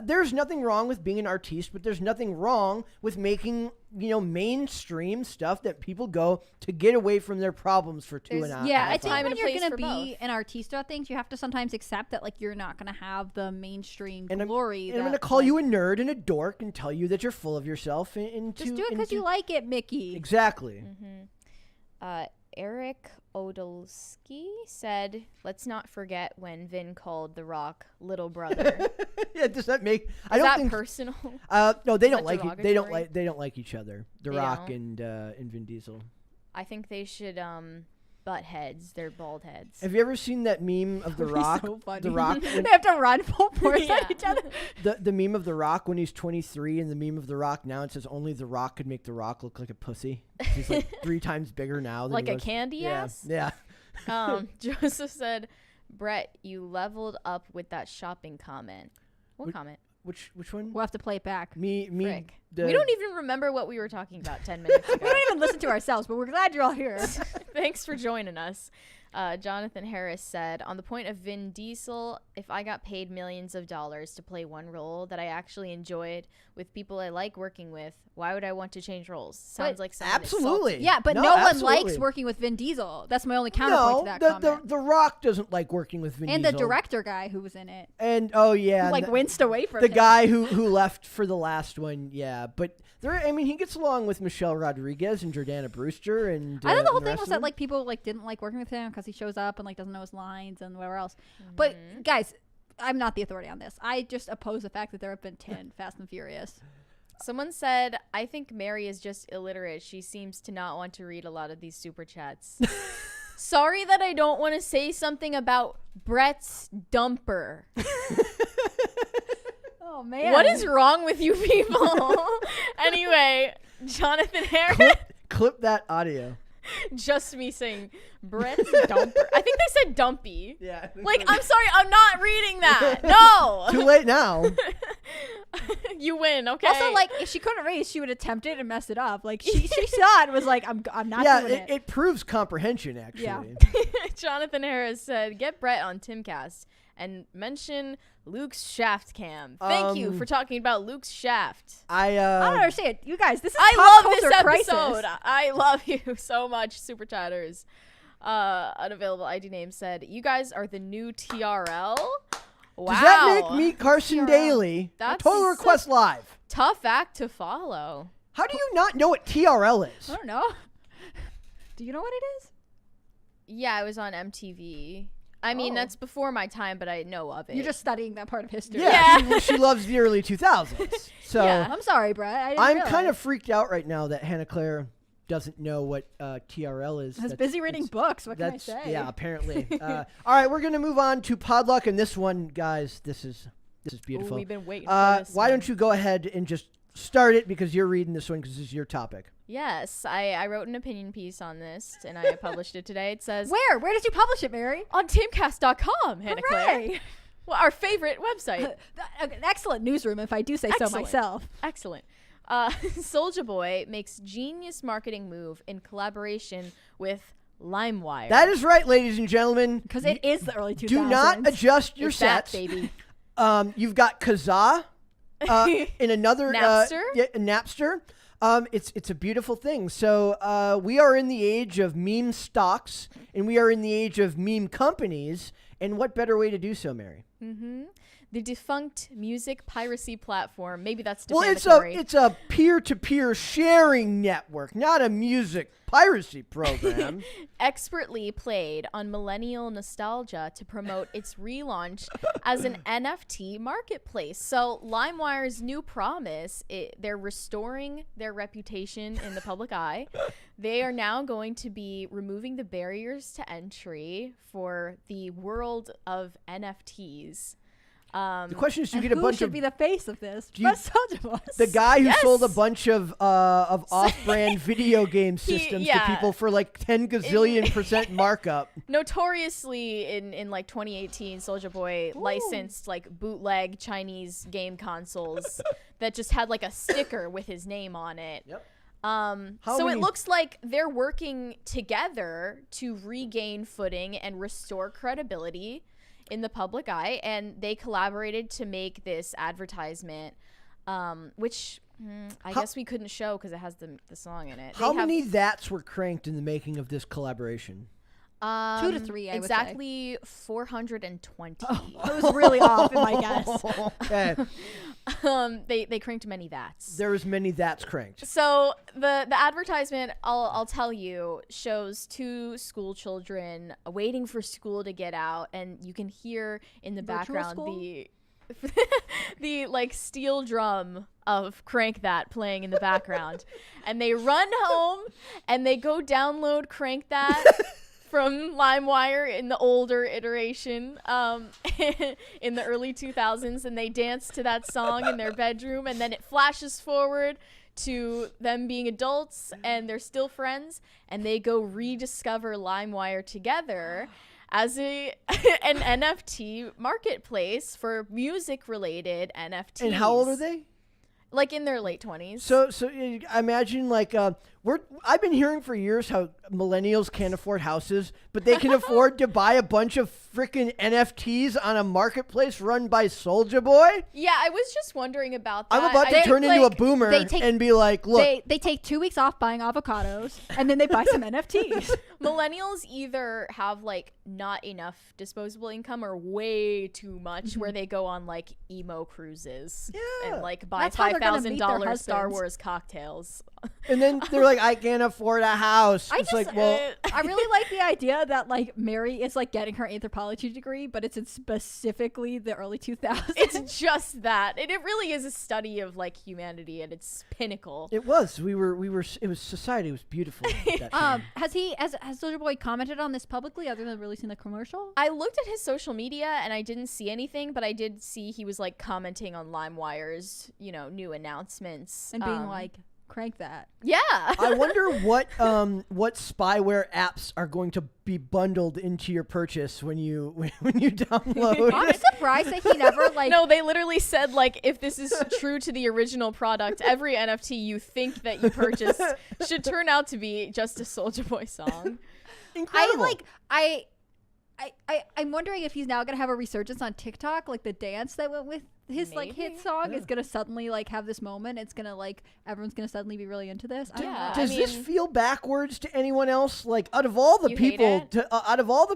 There's nothing wrong with being an artiste, but there's nothing wrong with making, mainstream stuff that people go to get away from their problems for 2 and a half. Yeah, I think when you're going to be an artiste about things, you have to sometimes accept that, like, you're not going to have the mainstream glory. I'm going to call you a nerd and a dork and tell you that you're full of yourself. Just do it because you like it, Mickey. Exactly. Mm-hmm. Eric Odolsky said, let's not forget when Vin called The Rock little brother. Yeah, does that make... I don't think personal? No, they don't like they don't like each other. The Rock and Vin Diesel. I think they should butt heads. They're bald heads. Have you ever seen that meme of The Rock? So funny. The Rock. They have to run full force at each other. The meme of The Rock when he's 23 and the meme of The Rock now, it says only The Rock could make The Rock look like a pussy. He's like 3 times bigger now than like he a was. candy ass? Yeah. Joseph said, Brett, you leveled up with that shopping comment. What comment? Which one? We'll have to play it back. Me We don't even remember what we were talking about 10 minutes ago. We don't even listen to ourselves, but we're glad you're all here. Thanks for joining us. Jonathan Harris said, on the point of Vin Diesel, if I got paid millions of dollars to play one role that I actually enjoyed with people I like working with, why would I want to change roles? Sounds like someone is absolutely. salty. Yeah, but no one absolutely. likes working with Vin Diesel. That's my only counterpoint to that comment. The Rock doesn't like working with Vin And Diesel. the director guy who was in it. And oh yeah, Who, like winced away from the him. guy who left for the last one. Yeah, but he gets along with Michelle Rodriguez and Jordana Brewster, and I thought the whole and thing rest was of that them. like people like didn't like working with him because he shows up and like doesn't know his lines and whatever else. But guys, I'm not the authority on this. I just oppose the fact that there have been 10 Fast and Furious. Someone said, I think Mary is just illiterate. She seems to not want to read a lot of these super chats. Sorry that I don't want to say something about Brett's dumper. Oh man. What is wrong with you people? Anyway, Jonathan Harris. Clip that audio. Just me saying Brett's dumper. I think they said dumpy. Yeah. Like, I'm sorry, I'm not reading that. No. Too late now. You win, okay? Also, like, if she couldn't read, she would attempt it and mess it up. Like, she saw it and was like, I'm not Yeah, doing it. it proves comprehension actually. Yeah. Jonathan Harris said, get Brett on Timcast and mention Luke's shaft cam. Thank you for talking about Luke's shaft. I don't understand. You guys, this is I pop love this culture episode. crisis. I love you so much, Super Chatters. Unavailable ID name said, you guys are the new TRL? Wow. Does that make Meet Carson TRL. Daily a That's Total Request Live? tough act to follow? How do you not know what TRL is? I don't know. Do you know what it is? Yeah, it was on MTV. I mean, Oh. that's before my time, but I know of it. You're just studying that part of history. Yeah, she loves the early 2000s. So Yeah. I'm sorry, Brett. I didn't I'm realize. kind of freaked out right now that Hannah Claire doesn't know what TRL is. I was That's- busy reading books. What can I That's say? yeah, apparently. All right, we're gonna move on to Podluck, and this one, guys, this is beautiful. Ooh, we've been waiting for this Why one. don't you go ahead and just start it because you're reading this one because this is your topic. Yes, I wrote an opinion piece on this, and I published it today. It says, Where? Where did you publish it, Mary? on timcast.com, Hannah Claire. Hooray! Well, our favorite website. An excellent newsroom, if I do say so Excellent. myself. Excellent. Soulja Boy makes genius marketing move in collaboration with LimeWire. That is right, ladies and gentlemen. Because it is the early 2000s. Do not adjust your It's that, sets. baby. You've got Kazaa in another Napster? Napster. It's a beautiful thing. So we are in the age of meme stocks, and we are in the age of meme companies. And what better way to do so, Mary? Mm-hmm. The defunct music piracy platform. Maybe that's Well, defamatory. it's a peer-to-peer sharing network, not a music piracy program. Expertly played on millennial nostalgia to promote its relaunch as an NFT marketplace. So LimeWire's new promise, they're restoring their reputation in the public eye. They are now going to be removing the barriers to entry for the world of NFTs. The question is, do you And get a who bunch should of be the face of this? you- Brett Soulja Boy. the guy who Yes! sold a bunch of off-brand video game systems yeah. to people for like 10 gazillion% markup. Notoriously in like 2018, Soulja Boy licensed like bootleg Chinese game consoles that just had like a sticker with his name on it. Yep. So many- it looks like they're working together to regain footing and restore credibility in the public eye, and they collaborated to make this advertisement, which I guess we couldn't show because it has the song in it. How many that's were cranked in the making of this collaboration? 2 to 3, I would say. exactly 420. I was really off in my guess. Okay. They cranked many that's. There was many that's cranked. So the advertisement, I'll tell you, shows 2 school children waiting for school to get out, and you can hear in the Virtual background school? the like steel drum of Crank That playing in the background. And they run home and they go download Crank That from LimeWire in the older iteration in the early 2000s, and they dance to that song in their bedroom, and then it flashes forward to them being adults and they're still friends, and they go rediscover LimeWire together as an NFT marketplace for music related NFTs. And how old are they? like in their late 20s. So I imagine like I've been hearing for years how millennials can't afford houses, but they can afford to buy a bunch of freaking NFTs on a marketplace run by Soulja Boy. Yeah, I was just wondering about that. I'm about to turn into a boomer and be like, look. They take 2 weeks off buying avocados, and then they buy some NFTs. Millennials either have like not enough disposable income or way too much, where they go on like emo cruises and like buy $5,000 Star Wars cocktails. And then they're like, I can't afford a house. I really like the idea that like Mary is like getting her anthropology degree, but it's in specifically the early 2000s. It's just that. It really is a study of like humanity at its pinnacle. It was. It was society. It was beautiful. That time. Has Soulja Boy commented on this publicly other than releasing the commercial? I looked at his social media and I didn't see anything, but I did see he was like commenting on LimeWire's, new announcements and being like, crank that. Yeah. I wonder what spyware apps are going to be bundled into your purchase when you download. I'm surprised that he never like. No, they literally said like, if this is true to the original product, every NFT you think that you purchased should turn out to be just a Soulja Boy song. Incredible. I'm wondering if he's now gonna have a resurgence on TikTok, like the dance that went with his like hit song is gonna suddenly like have this moment. It's gonna like everyone's gonna suddenly be really into this. Does this feel backwards to anyone else? Like out of all the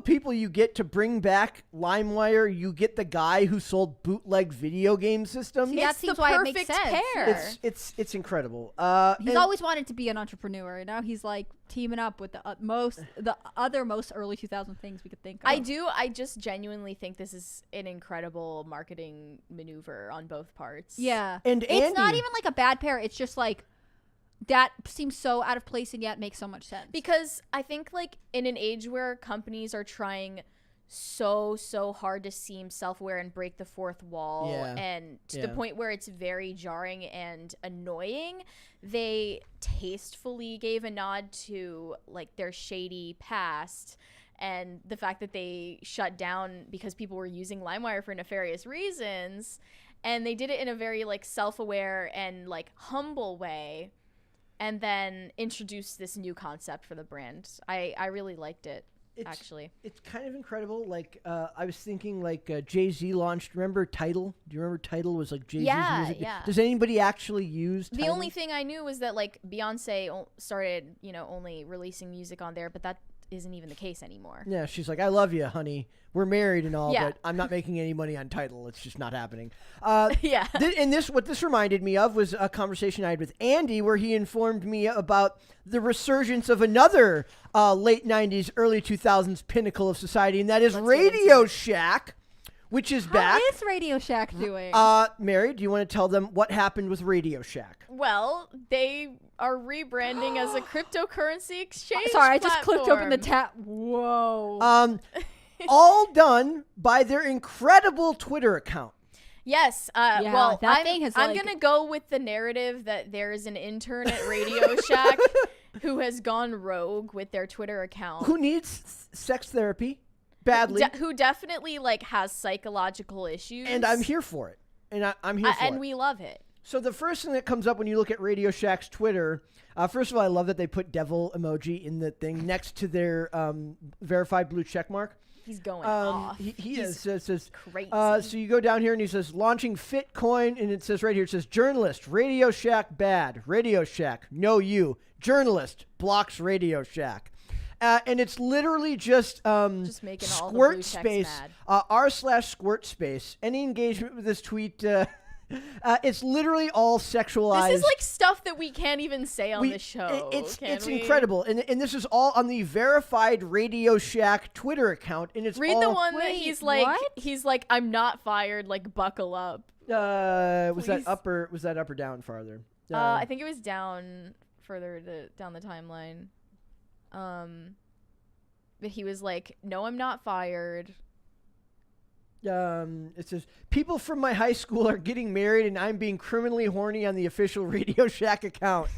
people you get to bring back LimeWire, you get the guy who sold bootleg video game systems. See, that seems why it makes sense. Pair. It's incredible. He's always wanted to be an entrepreneur, and now he's like teaming up with the other most early 2000 things we could think of. I just genuinely think this is an incredible marketing maneuver on both parts. Yeah. And it's not even like a bad pair. It's just like that seems so out of place and yet makes so much sense. Because I think like in an age where companies are trying so hard to seem self-aware and break the fourth wall and to the point where it's very jarring and annoying, they tastefully gave a nod to like their shady past and the fact that they shut down because people were using LimeWire for nefarious reasons, and they did it in a very like self-aware and like humble way, and then introduced this new concept for the brand. I really liked it. Actually, it's kind of incredible. Like I was thinking, like Jay-Z launched. Remember Tidal? Do you remember Tidal was like Jay-Z's music? Yeah. Does anybody actually use Tidal? The only thing I knew was that like Beyonce started, only releasing music on there, but that isn't even the case anymore. Yeah, she's like, I love you, honey. We're married and all, Yeah. but I'm not making any money on Tidal. It's just not happening. Yeah. What this reminded me of was a conversation I had with Andy where he informed me about the resurgence of another late 90s, early 2000s pinnacle of society, and that is Radio Shack, which is back. How is Radio Shack doing? Mary, do you want to tell them what happened with Radio Shack? Well, they are rebranding as a cryptocurrency exchange. Sorry, I just clicked open the platform. tab. Whoa. All done by their incredible Twitter account. Yes. Well, that thing has, I'm like- going to go with the narrative that there is an intern at Radio Shack who has gone rogue with their Twitter account. Who needs sex therapy badly. Who definitely like has psychological issues. And I'm here for it. And I'm here for it. And we love it. So the first thing that comes up when you look at Radio Shack's Twitter, first of all, I love that they put devil emoji in the thing next to their verified blue check mark. He's going off. He's says crazy. So you go down here and he says launching Fitcoin, and it says right here, it says journalist, Radio Shack bad, Radio Shack, no you, journalist, blocks Radio Shack. And it's literally just making all the squirt blue checks space, mad. r/squirt space. Any engagement with this tweet, it's literally all sexualized. This is like stuff that we can't even say on the show. It's we? incredible, and this is all on the verified Radio Shack Twitter account, and it's Read all, the one that Wait, he's like, what? he's like, I'm not fired. Like, buckle up. Was that Please. up or down farther? I think it was down further down the timeline. But he was like, no, I'm not fired. It says people from my high school are getting married, and I'm being criminally horny on the official Radio Shack account.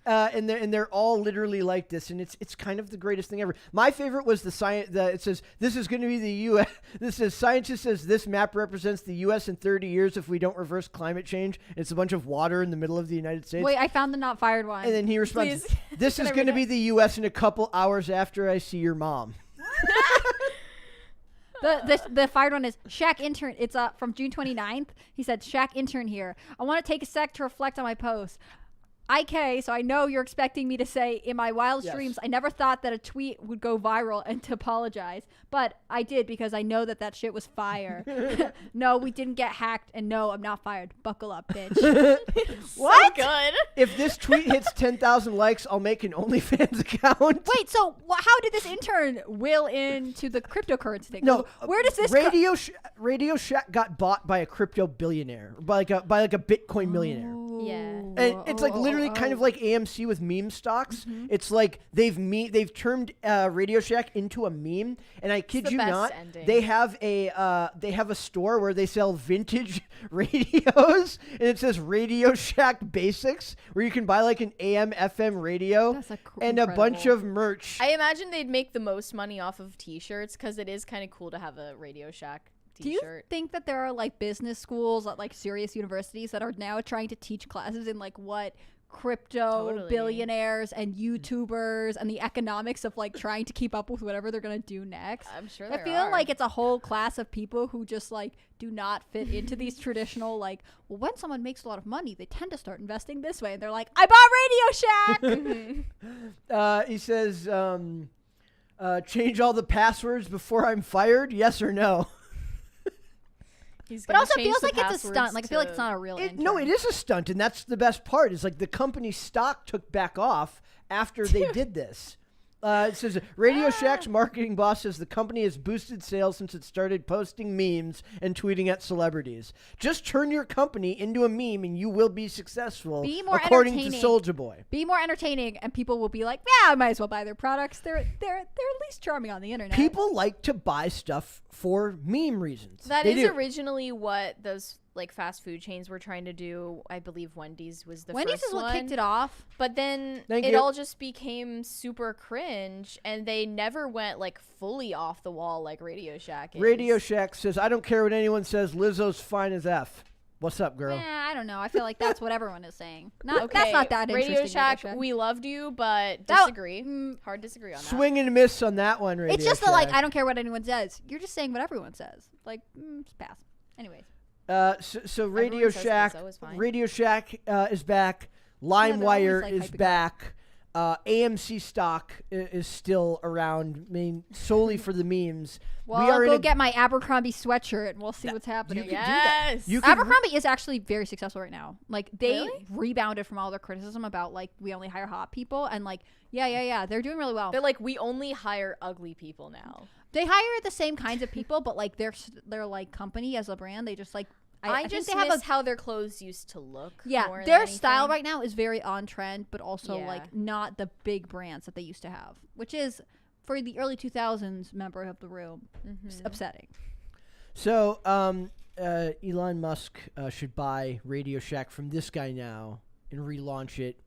and they're all literally like this, and it's kind of the greatest thing ever. My favorite was the science. It says this is going to be the U.S. This says scientist says this map represents the U.S. in 30 years if we don't reverse climate change. It's a bunch of water in the middle of the United States. Wait, I found the not fired one. And then he responds, Please. "This is going to be the U.S. in a couple hours after I see your mom." The fired one is Shaq intern. It's from June 29th. He said, Shaq intern here. I want to take a sec to reflect on my post. IK, so I know you're expecting me to say, in my wildest dreams, I never thought that a tweet would go viral and to apologize. But I did because I know that shit was fire. No, we didn't get hacked. And no, I'm not fired. Buckle up, bitch. What? So good. If this tweet hits 10,000 likes, I'll make an OnlyFans account. Wait, so how did this intern will into the cryptocurrency thing? No, where does this Radio Shack got bought by a crypto billionaire, by like a Bitcoin millionaire. Yeah. And it's like literally kind of like AMC with meme stocks. It's like they've turned Radio Shack into a meme, and I kid you not, they have a store where they sell vintage radios, and it says Radio Shack Basics, where you can buy like an AM FM radio and a bunch of merch. I imagine they'd make the most money off of T-shirts because it is kind of cool to have a Radio Shack T-shirt. Do you think that there are like business schools at like serious universities that are now trying to teach classes in like what crypto billionaires and YouTubers and the economics of like trying to keep up with whatever they're gonna do next? I'm sure I feel like it's a whole class of people who just like do not fit into these traditional like, well, when someone makes a lot of money they tend to start investing this way, and they're like, I bought Radio Shack. He says change all the passwords before I'm fired, yes or no? But also feels like it's a stunt. Like I feel like it's not a real intern. No, it is a stunt, and that's the best part. Is like the company stock took back off after they did this. It says Radio Shack's marketing boss says the company has boosted sales since it started posting memes and tweeting at celebrities. Just turn your company into a meme and you will be successful. Be more according to entertaining. Soulja Boy. Be more entertaining, and people will be like, "Yeah, I might as well buy their products. They're at least charming on the internet." People like to buy stuff for meme reasons. That They is do. originally what those like fast food chains were trying to do. I believe Wendy's was the Wendy's first is what one. kicked it off. But then Thank it you. all just became super cringe, and they never went like fully off the wall like Radio Shack is. Radio Shack says, I don't care what anyone says, Lizzo's fine as F. What's up, girl? Yeah, I don't know. I feel like that's what everyone is saying. That's Okay, not that interesting. Radio Shack, we loved you, but disagree. Hard disagree on that. Swing and miss on that one, Radio It's just Shack. the like, I don't care what anyone says. You're just saying what everyone says. Like, pass. Anyways. So Radio Everyone says Shack, Lizzo is fine. Radio Shack is back. always, LimeWire like, is hyping back. AMC stock is still around. I mean, solely for the memes. Well, we are I'll in go a, get my Abercrombie sweatshirt and we'll see what's happening. You can do that. Yes. You can Abercrombie is actually very successful right now. Like they Really? rebounded from all their criticism about like we only hire hot people, and like yeah, they're doing really well. They're like, we only hire ugly people now. They hire the same kinds of people, but like their like company as a brand, they just like I think just they have miss how their clothes used to look. yeah, more than their style anything. right now is very on trend, but also Yeah. like not the big brands that they used to have, which is for the early 2000s member of the room upsetting. So, Elon Musk should buy Radio Shack from this guy now and relaunch it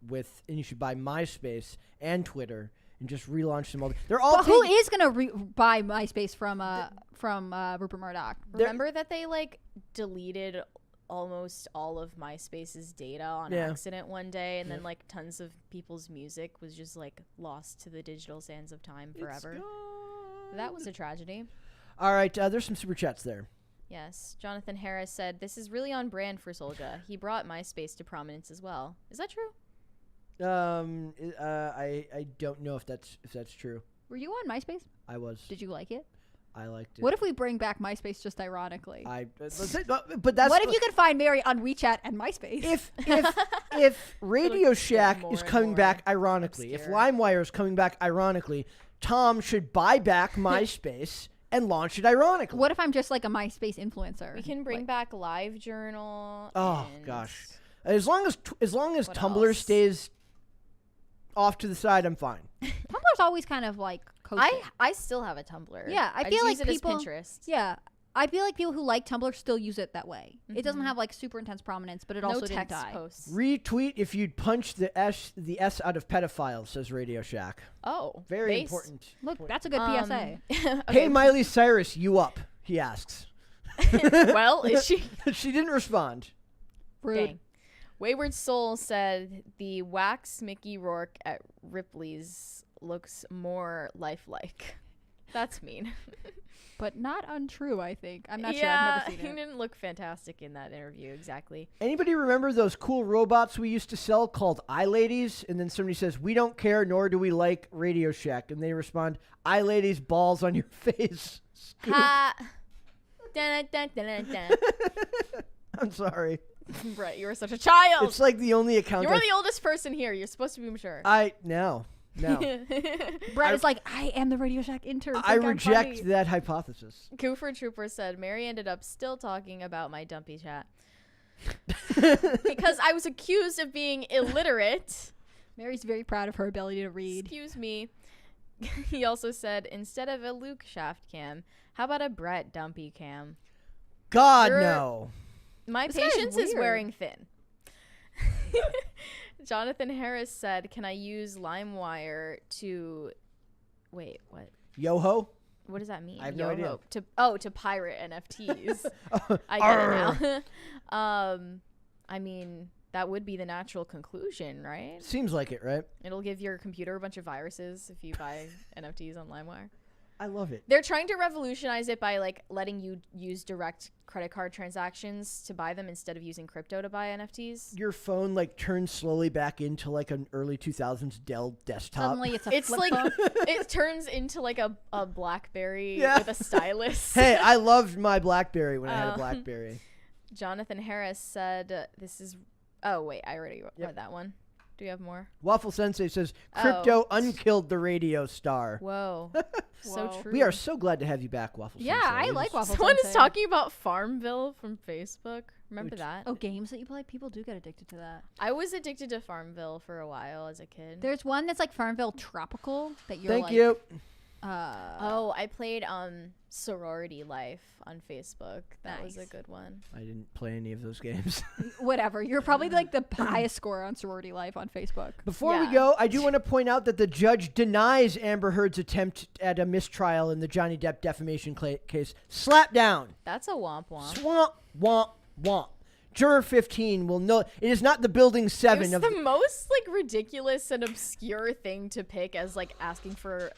and you should buy MySpace and Twitter and just relaunch them all. They're all. But who is gonna buy MySpace from Rupert Murdoch? Remember that they like deleted almost all of MySpace's data on accident one day, and then like tons of people's music was just like lost to the digital sands of time forever. That was a tragedy. All right, there's some super chats there. Yes, Jonathan Harris said, "This is really on brand for Solga. He brought MySpace to prominence as well." Is that true? I don't know if that's true. Were you on MySpace? I was. Did you like it? I liked it. What if we bring back MySpace just ironically? But that's What if you could find Mary on WeChat and MySpace? if Radio Shack more is and coming more back ironically, if obscure. LimeWire is coming back ironically, Tom should buy back MySpace and launch it ironically. What if I'm just like a MySpace influencer? We can bring Like, back LiveJournal. Oh and gosh, as long as What Tumblr else? stays off to the side, I'm fine. Tumblr's always kind of like coasting. I still have a Tumblr. Yeah, I just feel like use it people- as Pinterest. Yeah, I feel like people who like Tumblr still use it that way. It doesn't have like super intense prominence, but it also didn't text die. posts. Retweet if you'd punch the S out of pedophile, says Radio Shack. Oh, Very base. important. Look, that's a good PSA. Okay. Hey, Miley Cyrus, you up? He asks. Well, is she? She didn't respond. Rude. Dang. Wayward Soul said the wax Mickey Rourke at Ripley's looks more lifelike. That's mean. But not untrue, I think. I'm not sure. Yeah, I've never he seen it. didn't look fantastic in that interview. Exactly. Anybody remember those cool robots we used to sell called Eye Ladies? And then somebody says, we don't care, nor do we like Radio Shack. And they respond, Eye Ladies, balls on your face. Scoop. Ha. Dun, dun, dun, dun, dun. I'm sorry. Brett, you are such a child. It's like the only account You're the oldest person here. You're supposed to be mature. No. Brett is like, I am the Radio Shack intern. I Think I'm reject funny." that hypothesis. Cooper Trooper said, Mary ended up still talking about my dumpy chat. Because I was accused of being illiterate. Mary's very proud of her ability to read. Excuse me. He also said, instead of a Luke shaft cam, how about a Brett dumpy cam? God, You're- no. My This guy is patience is weird. wearing thin. Jonathan Harris said, can I use LimeWire to... Wait, what? Yo-ho? What does that mean? I have no idea. To pirate NFTs. Oh, I get it now. I mean, that would be the natural conclusion, right? Seems like it, right? It'll give your computer a bunch of viruses if you buy NFTs on LimeWire. I love it. They're trying to revolutionize it by like letting you use direct credit card transactions to buy them instead of using crypto to buy NFTs. Your phone like turns slowly back into like an early 2000s Dell desktop. Suddenly it's a It's flip like phone. it turns into like a BlackBerry Yeah. with a stylus. Hey, I loved my BlackBerry when I had a Um, BlackBerry. Jonathan Harris said, "This is." Oh wait, I already read that one. Do you have more? Waffle Sensei says, crypto unkilled the radio star. Whoa, so Whoa. true. We are so glad to have you back, Waffle Yeah, Sensei. I It like is- Waffle Someone is Sensei. talking about Farmville from Facebook. Remember that? Oh, games that you play? People do get addicted to that. I was addicted to Farmville for a while as a kid. There's one that's like Farmville Tropical that you're Thank like, you. Oh, I played Sorority Life on Facebook. That was a Nice. good one. I didn't play any of those games. whatever. You're probably like the highest score on Sorority Life on Facebook. Before we Yeah. go, I do want to point out that the judge denies Amber Heard's attempt at a mistrial in the Johnny Depp defamation case. Slap down. That's a womp womp. Swamp, womp, womp. Juror 15 will know. It is not the building It 7 was of the most like ridiculous and obscure thing to pick as like asking for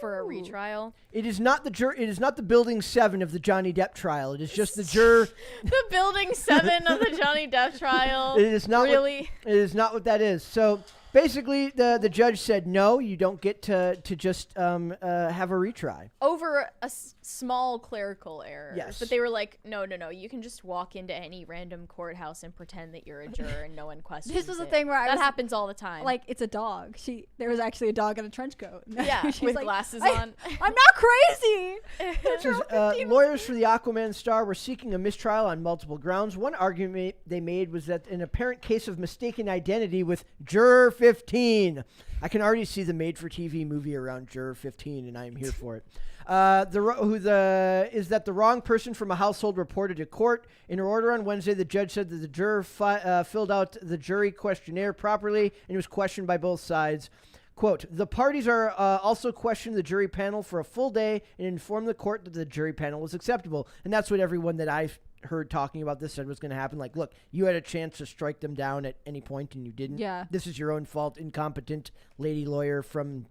a retrial. It is not it is not the building 7 of the Johnny Depp trial. It is just the juror. The building 7 of the Johnny Depp trial. It is not really. It is not what that is. So basically, the judge said no. You don't get to just have a retry. Over a small clerical error. Yes. But they were like, no. You can just walk into any random courthouse and pretend that you're a juror and no one questions This was the it. thing where I that was happens all the time. like, it's a dog. There was actually a dog in a trench coat. yeah, She's with like, glasses I- on. I'm not crazy. It says, lawyers for the Aquaman star were seeking a mistrial on multiple grounds. One argument they made was that an apparent case of mistaken identity with Juror 15. I can already see the made-for-TV movie around Juror 15, and I am here for it. Is that the wrong person from a household reported to court. In her order on Wednesday, the judge said that the juror filled out the jury questionnaire properly and was questioned by both sides. Quote, the parties are also questioned the jury panel for a full day and informed the court that the jury panel was acceptable. And that's what everyone that I've heard talking about this said was going to happen. Like, look, you had a chance to strike them down at any point and you didn't. Yeah. This is your own fault, incompetent lady lawyer from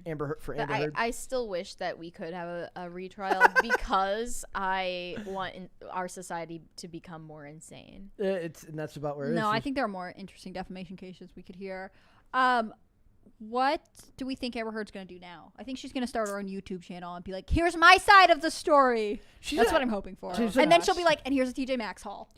Amber Heard. I still wish that we could have a retrial because I want our society to become more insane. And that's about where it is. No, I think there are more interesting defamation cases we could hear. What do we think Amber Heard's going to do now? I think she's going to start her own YouTube channel and be like, here's my side of the story. That's what I'm hoping for. she's And a- then she'll be like, and here's a TJ Maxx haul.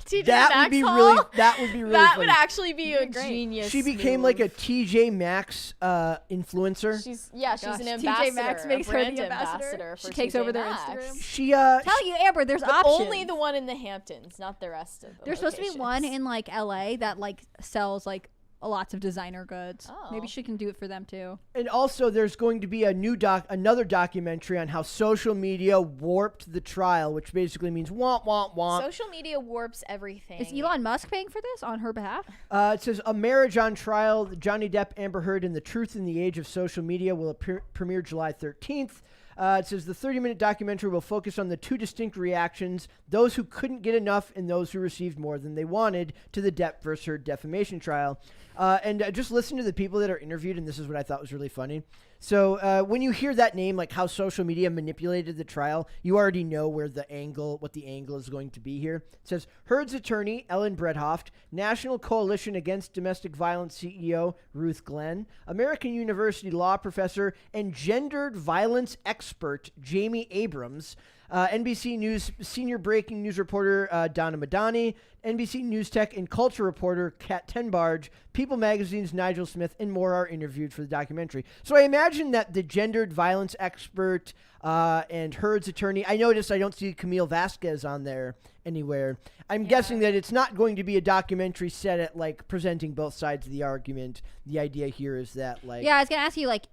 TJ That Maxx would be haul? really. That would be really. That funny. would actually be a Great. genius. She became move. like a TJ Maxx influencer. She's an Gosh, ambassador. TJ Maxx makes a her the brand ambassador. for She takes TJ over their Maxx. Instagram. She Tell you, Amber, there's But options. only the one in the Hamptons, not the rest of them. There's supposed to be one in like LA that like sells like lots of designer goods. Oh. Maybe she can do it for them too. And also, there's going to be another documentary on how social media warped the trial, which basically means womp, womp, womp. Social media warps everything. Is Elon Musk paying for this on her behalf? It says, A Marriage on Trial, Johnny Depp, Amber Heard, and the Truth in the Age of Social Media will premiere July 13th. It says the 30-minute documentary will focus on the two distinct reactions, those who couldn't get enough and those who received more than they wanted, to the Depp versus Heard defamation trial. And just listen to the people that are interviewed, and this is what I thought was really funny. So when you hear that name, like how social media manipulated the trial, you already know what the angle is going to be here. It says, Heard's attorney, Ellen Bredhoft, National Coalition Against Domestic Violence CEO, Ruth Glenn, American University law professor and gendered violence expert, Jamie Abrams, NBC News senior breaking news reporter Donna Madani, NBC News Tech and culture reporter Kat Tenbarge, People Magazine's Nigel Smith, and more are interviewed for the documentary. So I imagine that the gendered violence expert and Heard's attorney, I noticed I don't see Camille Vasquez on there anywhere. I'm guessing that it's not going to be a documentary set at like presenting both sides of the argument. The idea here is that like Yeah, I was gonna ask you like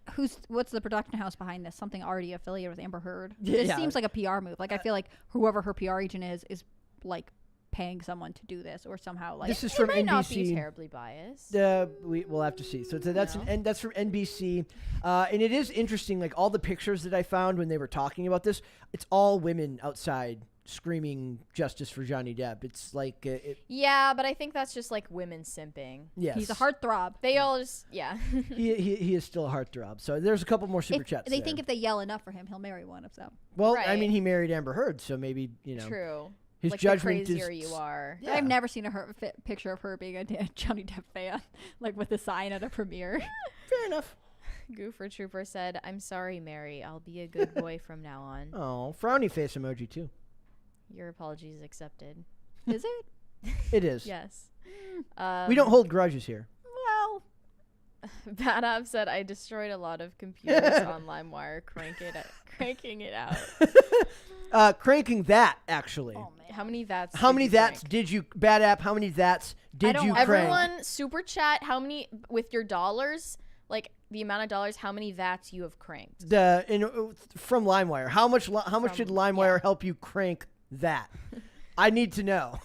what's the production house behind this? Something already affiliated with Amber Heard. It Yeah. seems like a PR move. Like I feel like whoever her PR agent is like paying someone to do this or somehow like this is It from might NBC. not be terribly biased. We'll have to see. So that's that's from NBC, and it is interesting. Like all the pictures that I found when they were talking about this, it's all women outside screaming justice for Johnny Depp. It's like Yeah, but I think that's just like women simping. yes, he's a heartthrob. They all just he is still a heartthrob. So there's a couple more super chats. They there. think if they yell enough for him, he'll marry one of them. well, I Right. mean, he married Amber Heard, so maybe True. his Like judgment the crazier is. you are. Yeah. I've never seen a picture of her being a Johnny Depp fan, like with a sign at a premiere. Fair enough. Goofer Trooper said, "I'm sorry, Mary. I'll be a good boy from now on. Oh, frowny face emoji too. Your apology is accepted." Is it? It is. Yes. We don't hold grudges here. Well, Bad App said, "I destroyed a lot of computers on LimeWire, cranking it out." Cranking that actually. oh man. How many that's? How did many you that's crank? did you bad app? How many that's did don't- you crank? Everyone, super chat. How many with your dollars? Like the amount of dollars. How many that's you have cranked? From LimeWire. How much did LimeWire help you crank that? I need to know.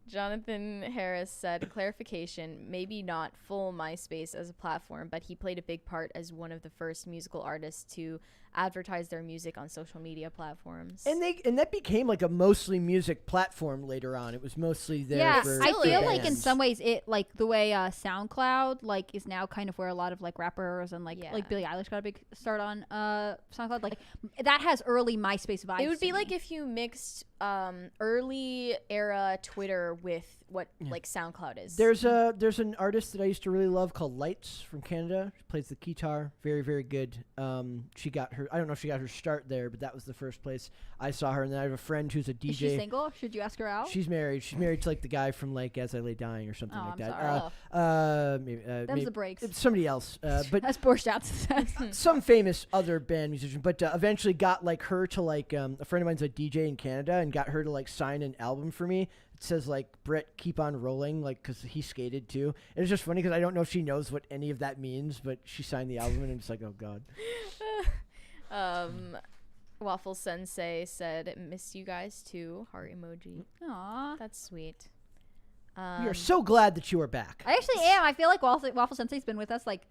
Jonathan Harris said, clarification, maybe not full MySpace as a platform, but he played a big part as one of the first musical artists to advertise their music on social media platforms. And that became like a mostly music platform later on. It was mostly there Yeah, for I still feel is. like in bands. some ways it like the way SoundCloud like is now kind of where a lot of like rappers and Yeah. like Billie Eilish got a big start on SoundCloud. Like that has early MySpace vibes. It would be to like me. if you mixed early era Twitter with what like SoundCloud is. There's an artist that I used to really love called Lights from Canada. She plays the guitar, very very good. She got her. I don't know if she got her start there, but that was the first place I saw her. And then I have a friend who's a DJ. Is she single? Should you ask her out? She's married. She's married to like the guy from like As I Lay Dying or something Oh, like I'm that. Maybe, Them's the breaks. it's somebody else. But As Borscht says. some famous other band musician. But eventually got like her to like a friend of mine's a DJ in Canada and got her to like sign an album for me. It says like Brett Keep On Rolling, like because he skated too. And it's just funny because I don't know if she knows what any of that means, but she signed the album and I'm just like, oh god. Waffle Sensei said, "Miss you guys too." Heart emoji. Aw. That's sweet. We are so glad that you are back. I actually am. I feel like Waffle Sensei's been with us like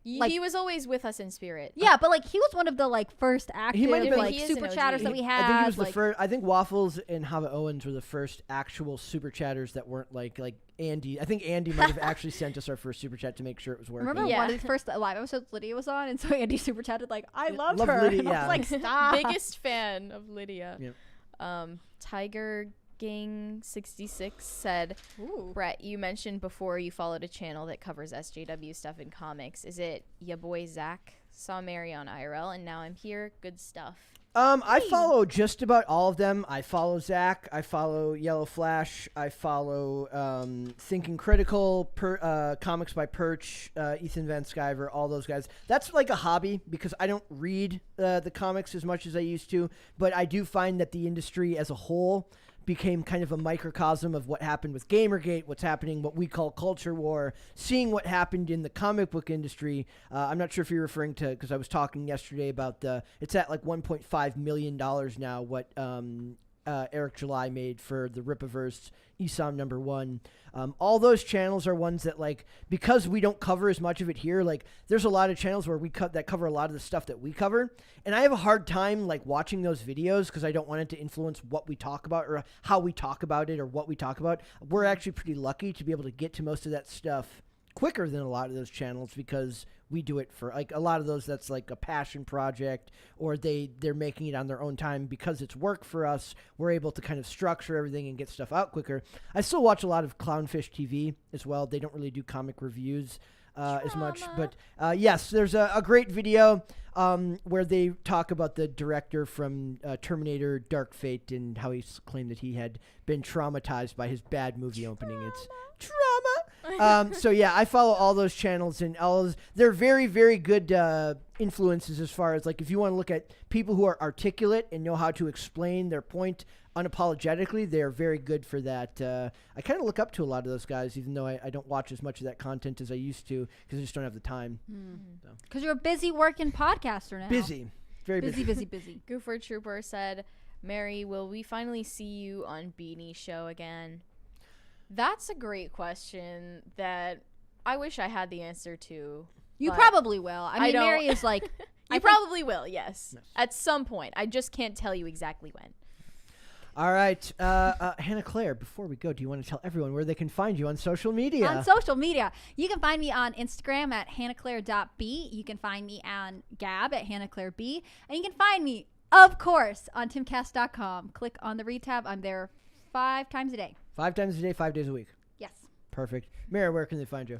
He was always with us in spirit. yeah, but like he was one of the like first active might have been- like He is super an OG. chatters that we had. I think he was the like, first. I think Waffles and Hava Owens were the first actual super chatters that weren't like Andy. I think Andy might have actually sent us our first super chat to make sure it was working. Remember Yeah. one of the first live episodes Lydia was on, and so Andy super chatted like, "I love love her." Lydia, and I yeah. was like, "Stop." Biggest fan of Lydia. Yep. Tiger Gang 66 said, Ooh. Brett, you mentioned before you followed a channel that covers SJW stuff in comics. Is it ya boy Zach? Saw Mary on IRL and now I'm here. Good stuff. I follow just about all of them. I follow Zach. I follow Yellow Flash. I follow Thinking Critical, Comics by Perch, Ethan Van Sciver, all those guys. That's like a hobby because I don't read the comics as much as I used to, but I do find that the industry as a whole became kind of a microcosm of what happened with Gamergate, what's happening, what we call culture war, seeing what happened in the comic book industry. I'm not sure if you're referring to, because I was talking yesterday about it's at like $1.5 million now, what Eric July made for the Rippaverse ESOM #1. All those channels are ones that, like, because we don't cover as much of it here, like, there's a lot of channels where that cover a lot of the stuff that we cover, and I have a hard time, like, watching those videos because I don't want it to influence what we talk about or how we talk about it or what we talk about. We're actually pretty lucky to be able to get to most of that stuff quicker than a lot of those channels because we do it for, like, a lot of those, that's like a passion project, or they're making it on their own time because it's work for us. We're able to kind of structure everything and get stuff out quicker. I still watch a lot of Clownfish TV as well. They don't really do comic reviews as much, but yes, there's a great video where they talk about the director from Terminator Dark Fate and how he claimed that he had been traumatized by his bad movie opening. It's trauma. So yeah, I follow all those channels, and they're very, very good influences as far as, like, if you want to look at people who are articulate and know how to explain their point unapologetically, they're very good for that. I kind of look up to a lot of those guys, even though I don't watch as much of that content as I used to because I just don't have the time. Because you're a busy working podcaster now. Busy. Very busy. Busy. Goofer Trooper said, Mary, will we finally see you on Beanie Show again? That's a great question that I wish I had the answer to. You probably will. I mean, Mary is like... You probably will, yes. At some point. I just can't tell you exactly when. All right. Hannah Claire, before we go, do you want to tell everyone where they can find you on social media? On social media. You can find me on Instagram at hannahclaire.b. You can find me on Gab at hannahclaireb. And you can find me, of course, on timcast.com. Click on the read tab. I'm there 5 times a day. 5 times a day, 5 days a week. Yes. Perfect. Mary, where can they find you?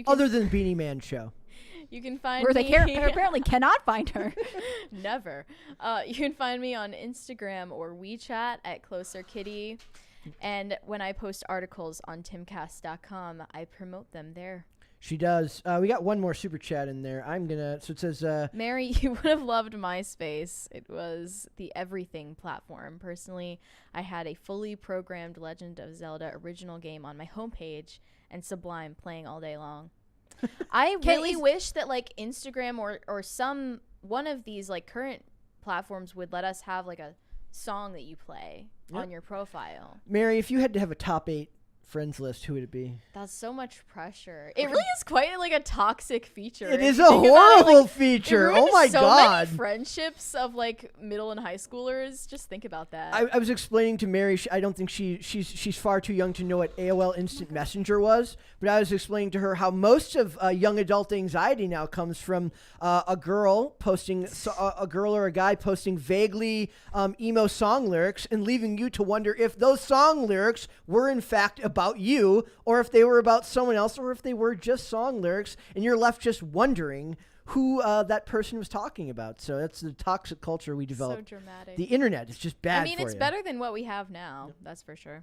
Other than Beanie Man Show. You can find where me. They apparently cannot find her. Never. You can find me on Instagram or WeChat at CloserKitty. And when I post articles on timcast.com, I promote them there. She does. We got one more super chat in there. So it says... Mary, you would have loved MySpace. It was the everything platform. Personally, I had a fully programmed Legend of Zelda original game on my homepage and Sublime playing all day long. I really wish that, like, Instagram or some one of these, like, current platforms would let us have, like, a song that you play on your profile. Mary, if you had to have a top 8 friends list, who would it be? That's so much pressure. It really is quite, like, a toxic feature. It is a horrible feature. Oh my so God. Many friendships of, like, middle and high schoolers. Just think about that. I was explaining to Mary, I don't think she's far too young to know what AOL Instant Messenger was, but I was explaining to her how most of young adult anxiety now comes from a girl or a guy posting vaguely emo song lyrics and leaving you to wonder if those song lyrics were in fact about you, or if they were about someone else, or if they were just song lyrics, and you're left just wondering who that person was talking about. So that's the toxic culture we developed. So dramatic. The internet is just bad. I mean, it's better than what we have now. That's for sure.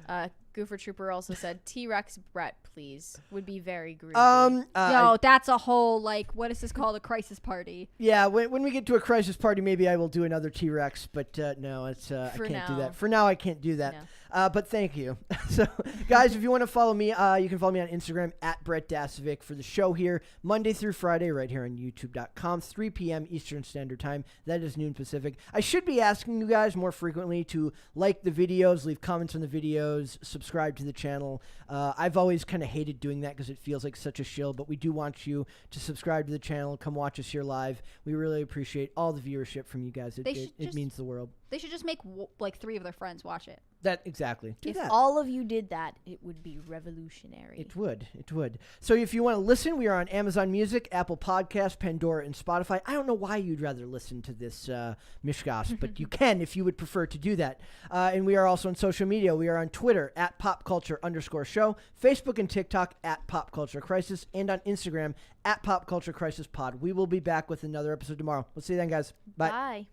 Goofer Trooper also said T-Rex Brett, please, would be very groovy. No, that's a whole, like, what is this called? A crisis party. Yeah, when we get to a crisis party, maybe I will do another T-Rex, but no, it's I can't do that. For now, I can't do that. No. But thank you. So, guys, if you want to follow me, you can follow me on Instagram at Brett Dasovic for the show here, Monday through Friday, right here on YouTube.com, 3 p.m. Eastern Standard Time. That is noon Pacific. I should be asking you guys more frequently to like the videos, leave comments on the videos, subscribe to the channel. I've always kind of hated doing that because it feels like such a shill, but we do want you to subscribe to the channel, come watch us here live. We really appreciate all the viewership from you guys. It means the world. They should just make like 3 of their friends watch it. That exactly. If all of you did that, it would be revolutionary. It would. So if you want to listen, we are on Amazon Music, Apple Podcasts, Pandora, and Spotify. I don't know why you'd rather listen to this mishgas, but you can if you would prefer to do that. And we are also on social media. We are on Twitter at popculture_show, Facebook and TikTok at popculturecrisis, and on Instagram at popculturecrisisPod. We will be back with another episode tomorrow. We'll see you then, guys. Bye. Bye.